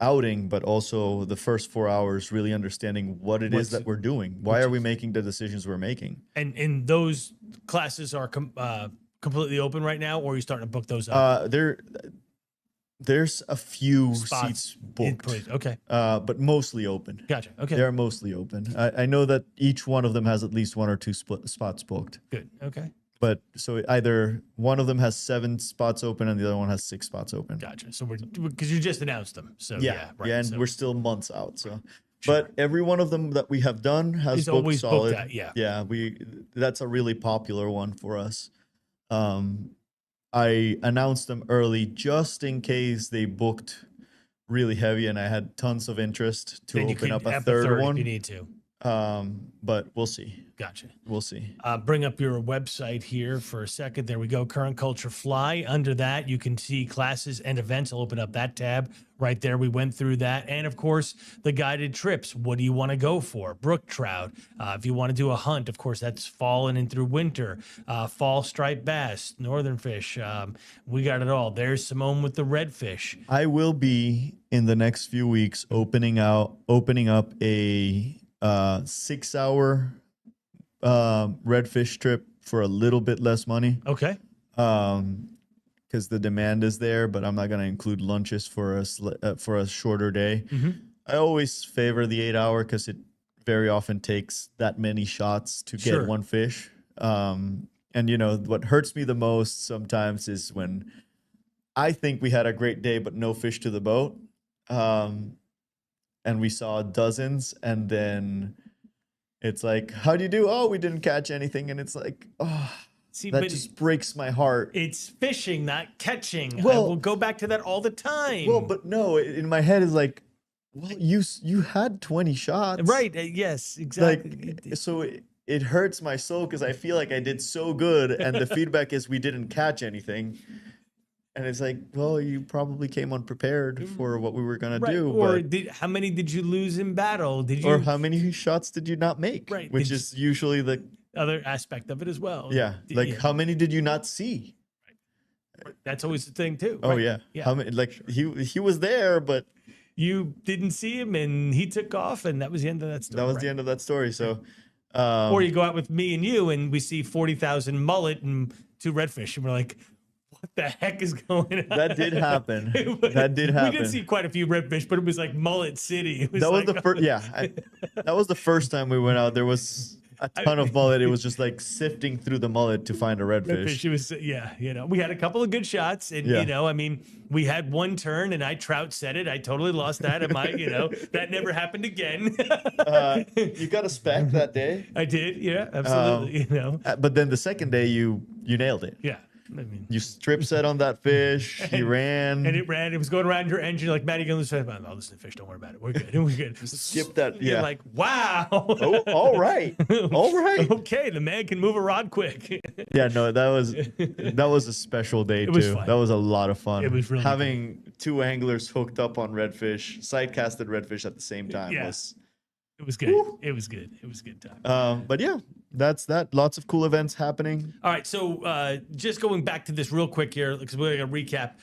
outing, but also the first 4 hours really understanding what it is that we're doing. Why are we making the decisions we're making? And those classes are completely open right now, or are you starting to book those up? There's a few Spots seats booked. Okay. But mostly open. Gotcha. Okay. They're mostly open. I know that each one of them has at least 1 or 2 spots booked. Good. Okay. But so either one of them has 7 spots open and the other one has 6 spots open. Gotcha. So because you just announced them. So yeah, right. Yeah, and so, we're still months out. So, sure. But every one of them that we have done has It's booked always solid. booked that, yeah. Yeah, that's a really popular one for us. I announced them early just in case they booked really heavy and I had tons of interest to open up a third one. If you need to. But we'll see. Gotcha. We'll see. Bring up your website here for a second. There we go. Current Culture Fly. Under that, you can see classes and events. I'll open up that tab right there. We went through that. And of course, the guided trips. What do you want to go for? Brook trout. If you want to do a hunt, of course, that's fall and in through winter. Fall striped bass, northern fish. We got it all. There's Simone with the redfish. I will be in the next few weeks opening up a 6-hour redfish trip for a little bit less money. Okay. Because the demand is there, but I'm not going to include lunches for a shorter day. Mm-hmm. I always favor the 8-hour because it very often takes that many shots to get one fish. And you know what hurts me the most sometimes is when I think we had a great day, but no fish to the boat. And we saw dozens, and then it's like, how do you do? Oh, we didn't catch anything. And it's like, oh, that just breaks my heart. It's fishing, not catching. Well, I will go back to that all the time. Well, but no, in my head is like, well, you had 20 shots. Right. Yes, exactly. Like, so it hurts my soul because I feel like I did so good. And the feedback is we didn't catch anything. And it's like, well, you probably came unprepared for what we were going to do. Or how many did you lose in battle? Or how many shots did you not make? Right. Which is usually the other aspect of it as well. Yeah. Like, how many did you not see? Right. That's always the thing, too. Oh, right? yeah. Yeah. How many, like, he was there, but you didn't see him and he took off, and that was the end of that story. That was the end of that story. So, or you go out with me and you, and we see 40,000 mullet and 2 redfish, and we're like, what the heck is going on? That did happen. That did happen. We did see quite a few redfish, but it was like Mullet City. It was that was the first. Yeah, that was the first time we went out. There was a ton of mullet. It was just like sifting through the mullet to find a redfish. It was, we had a couple of good shots, and I mean, we had one turn, and I trout set it. I totally lost that, and that never happened again. You got a speck that day. I did, yeah, absolutely. But then the second day, you nailed it. Yeah. I mean, you strip set on that fish. He ran, and it ran. It was going around your engine. Like, Maddie, go this way. I'll listen to fish. Don't worry about it. We're good. We're good. Skip that. Yeah. You're like, wow. Oh, all right. All right. Okay, the man can move a rod quick. Yeah, no, that was a special day too. Fun. That was a lot of fun. It was really having cool. 2 anglers hooked up on redfish, side casted redfish at the same time. It was good. Woo. It was good. It was a good time. But yeah, that's that. Lots of cool events happening. All right. So just going back to this real quick here, because we're going to recap.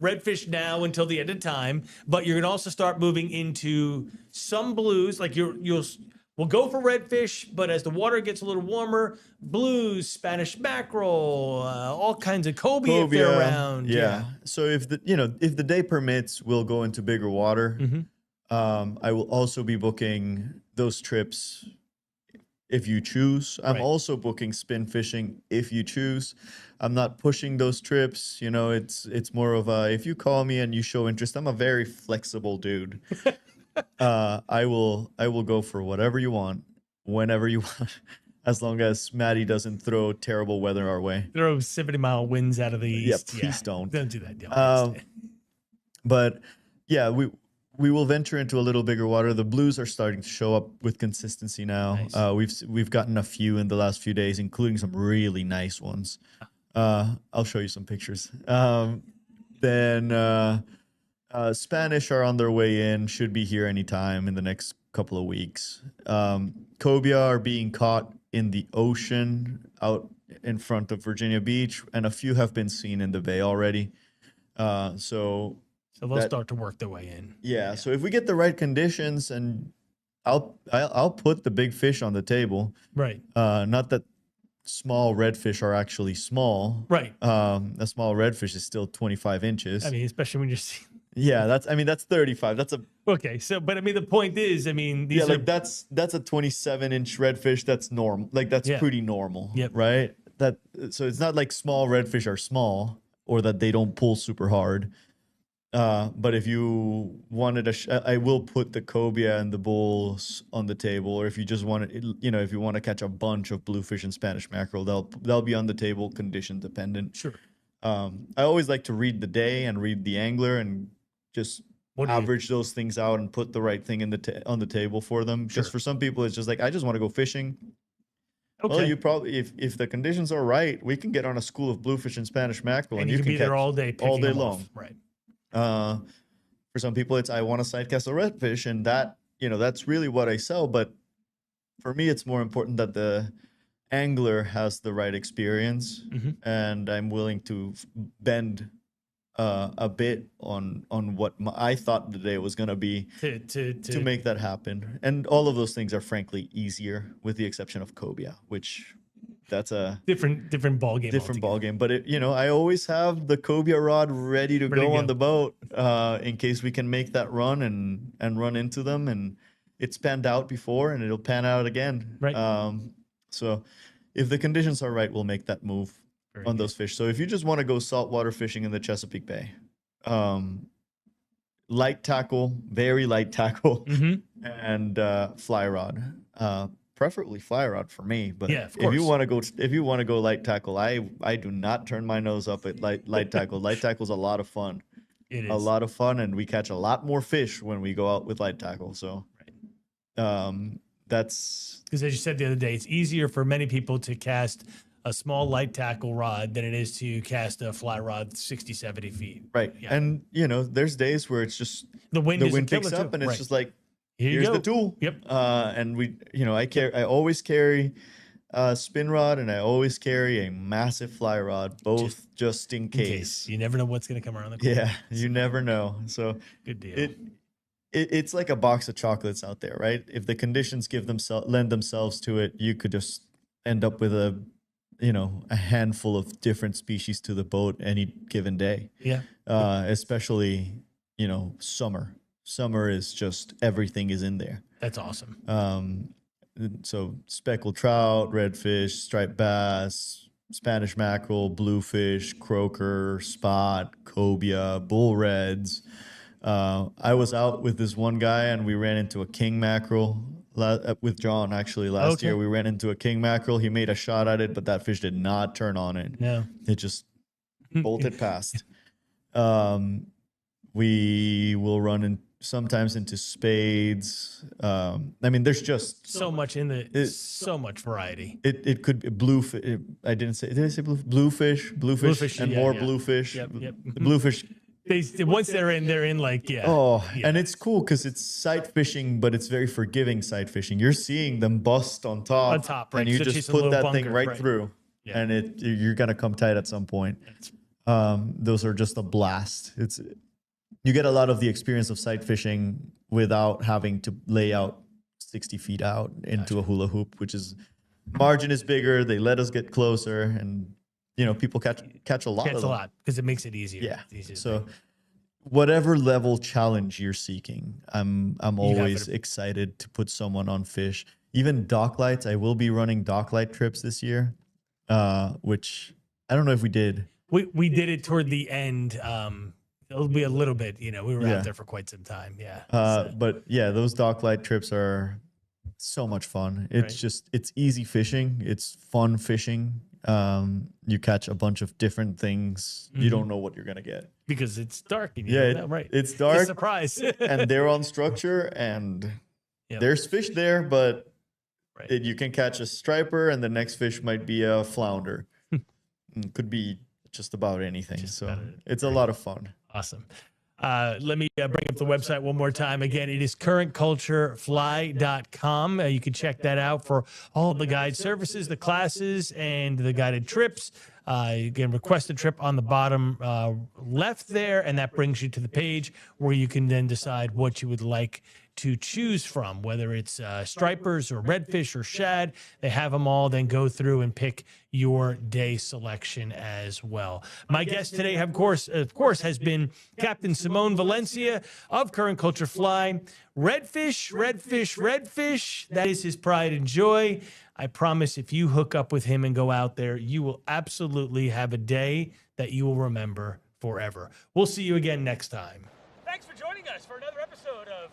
Redfish now until the end of time, but you're going to also start moving into some blues. Like we'll go for redfish, but as the water gets a little warmer, blues, Spanish mackerel, all kinds of cobia if they're around. Yeah. So if the day permits, we'll go into bigger water. Mm-hmm. I will also be booking those trips if you choose. I'm also booking spin fishing if you choose. I'm not pushing those trips. It's more of a, if you call me and you show interest, I'm a very flexible dude. I will go for whatever you want, whenever you want, as long as Maddie doesn't throw terrible weather our way. Throw 70-mile winds out of the east. Yeah, please don't. Don't do that. But yeah, we will venture into a little bigger water. The blues are starting to show up with consistency now. Nice. We've gotten a few in the last few days, including some really nice ones. I'll show you some pictures. Then Spanish are on their way in, should be here anytime in the next couple of weeks. Cobia are being caught in the ocean out in front of Virginia Beach, and a few have been seen in the bay already. So So they'll start to work their way in. Yeah. So if we get the right conditions, and I'll put the big fish on the table. Right. Not that small redfish are actually small. Right. A small redfish is still 25 inches. I mean, especially when you're seeing. Yeah, that's 35. That's a okay. So, but I mean, the point is, I mean, these yeah, like that's a 27-inch redfish. That's normal. Like that's pretty normal. Yep. Right. So it's not like small redfish are small or that they don't pull super hard. But if you wanted I will put the cobia and the bulls on the table, or if you just want to, if you want to catch a bunch of bluefish and Spanish mackerel, they'll be on the table, condition dependent. Sure. I always like to read the day and read the angler and just average those things out and put the right thing on the table for them. Because for some people, it's just like, I just want to go fishing. Okay. Well, you probably, if the conditions are right, we can get on a school of bluefish and Spanish mackerel, and you can be catch there all day long. Right. For some people, it's I want to sight cast a redfish, and that's really what I sell. But for me, it's more important that the angler has the right experience, and I'm willing to bend a bit on what I thought the day was going to be to make that happen. And all of those things are frankly easier, with the exception of cobia, which that's a different ball game. Different ball game, but I always have the cobia rod ready to go on the boat in case we can make that run and run into them. And it's panned out before, and it'll pan out again. Right. So if the conditions are right, we'll make that move on those fish. So if you just want to go saltwater fishing in the Chesapeake Bay, light tackle, very light tackle, and fly rod. Preferably fly rod for me, but if you want to go light tackle, I do not turn my nose up at light tackle. Light tackle's a lot of fun. It is a lot of fun, and we catch a lot more fish when we go out with light tackle. So, that's because, as you said the other day, it's easier for many people to cast a small light tackle rod than it is to cast a fly rod 60, 70 feet. Right. Yeah. And there's days where it's just the wind picks up, and it's just like, here's the tool. Yep. And I always carry a spin rod, and I always carry a massive fly rod, both just in case. You never know what's going to come around the corner. Yeah, you never know. So good deal. It's like a box of chocolates out there, right? If the conditions lend themselves to it, you could just end up with a handful of different species to the boat any given day. Yeah. Especially, summer. Summer is just everything is in there. That's awesome. So speckled trout, redfish, striped bass, Spanish mackerel, bluefish, croaker, spot, cobia, bull reds. I was out with this one guy, and we ran into a king mackerel with John actually last year. We ran into a king mackerel. He made a shot at it, but that fish did not turn on it. No, it just bolted past. We will run sometimes into spades. I mean, there's just so much so much variety. It could be bluefish. Did I say bluefish? Bluefish, and more bluefish. Yep. The bluefish. Once they're in like, and it's cool because it's sight fishing, but it's very forgiving sight fishing. You're seeing them bust on top, right? And you just put that thing right through, and you're gonna come tight at some point. Those are just a blast. You get a lot of the experience of sight fishing without having to lay out 60 feet out into a hula hoop, which is margin is bigger. They let us get closer, and people catch a lot. Catch a lot because it makes it easier. Yeah. So whatever level challenge you're seeking, I'm always excited to put someone on fish. Even dock lights. I will be running dock light trips this year, which I don't know if we did. We did it toward the end. It'll be a little bit, we were out there for quite some time. Yeah. But yeah, those dock light trips are so much fun. It's it's easy fishing. It's fun fishing. You catch a bunch of different things. You don't know what you're gonna get because it's dark. And right. It's dark. It's a surprise. And they're on structure, and there's fish there, but you can catch a striper, and the next fish might be a flounder. Could be just about anything. It's a lot of fun. Awesome. Let me bring up the website one more time. Again, it is currentculturefly.com. You can check that out for all the guide services, the classes, and the guided trips. You can request a trip on the bottom left there, and that brings you to the page where you can then decide what you would like to choose from, whether it's stripers or redfish or shad. They have them all. Then go through and pick your day selection as well. My guest today, of course, has been Captain Simon Valencia of Current Culture Fly. Redfish, redfish, redfish. That is his pride and joy. I promise if you hook up with him and go out there, you will absolutely have a day that you will remember forever. We'll see you again next time. Thanks for joining us for another episode of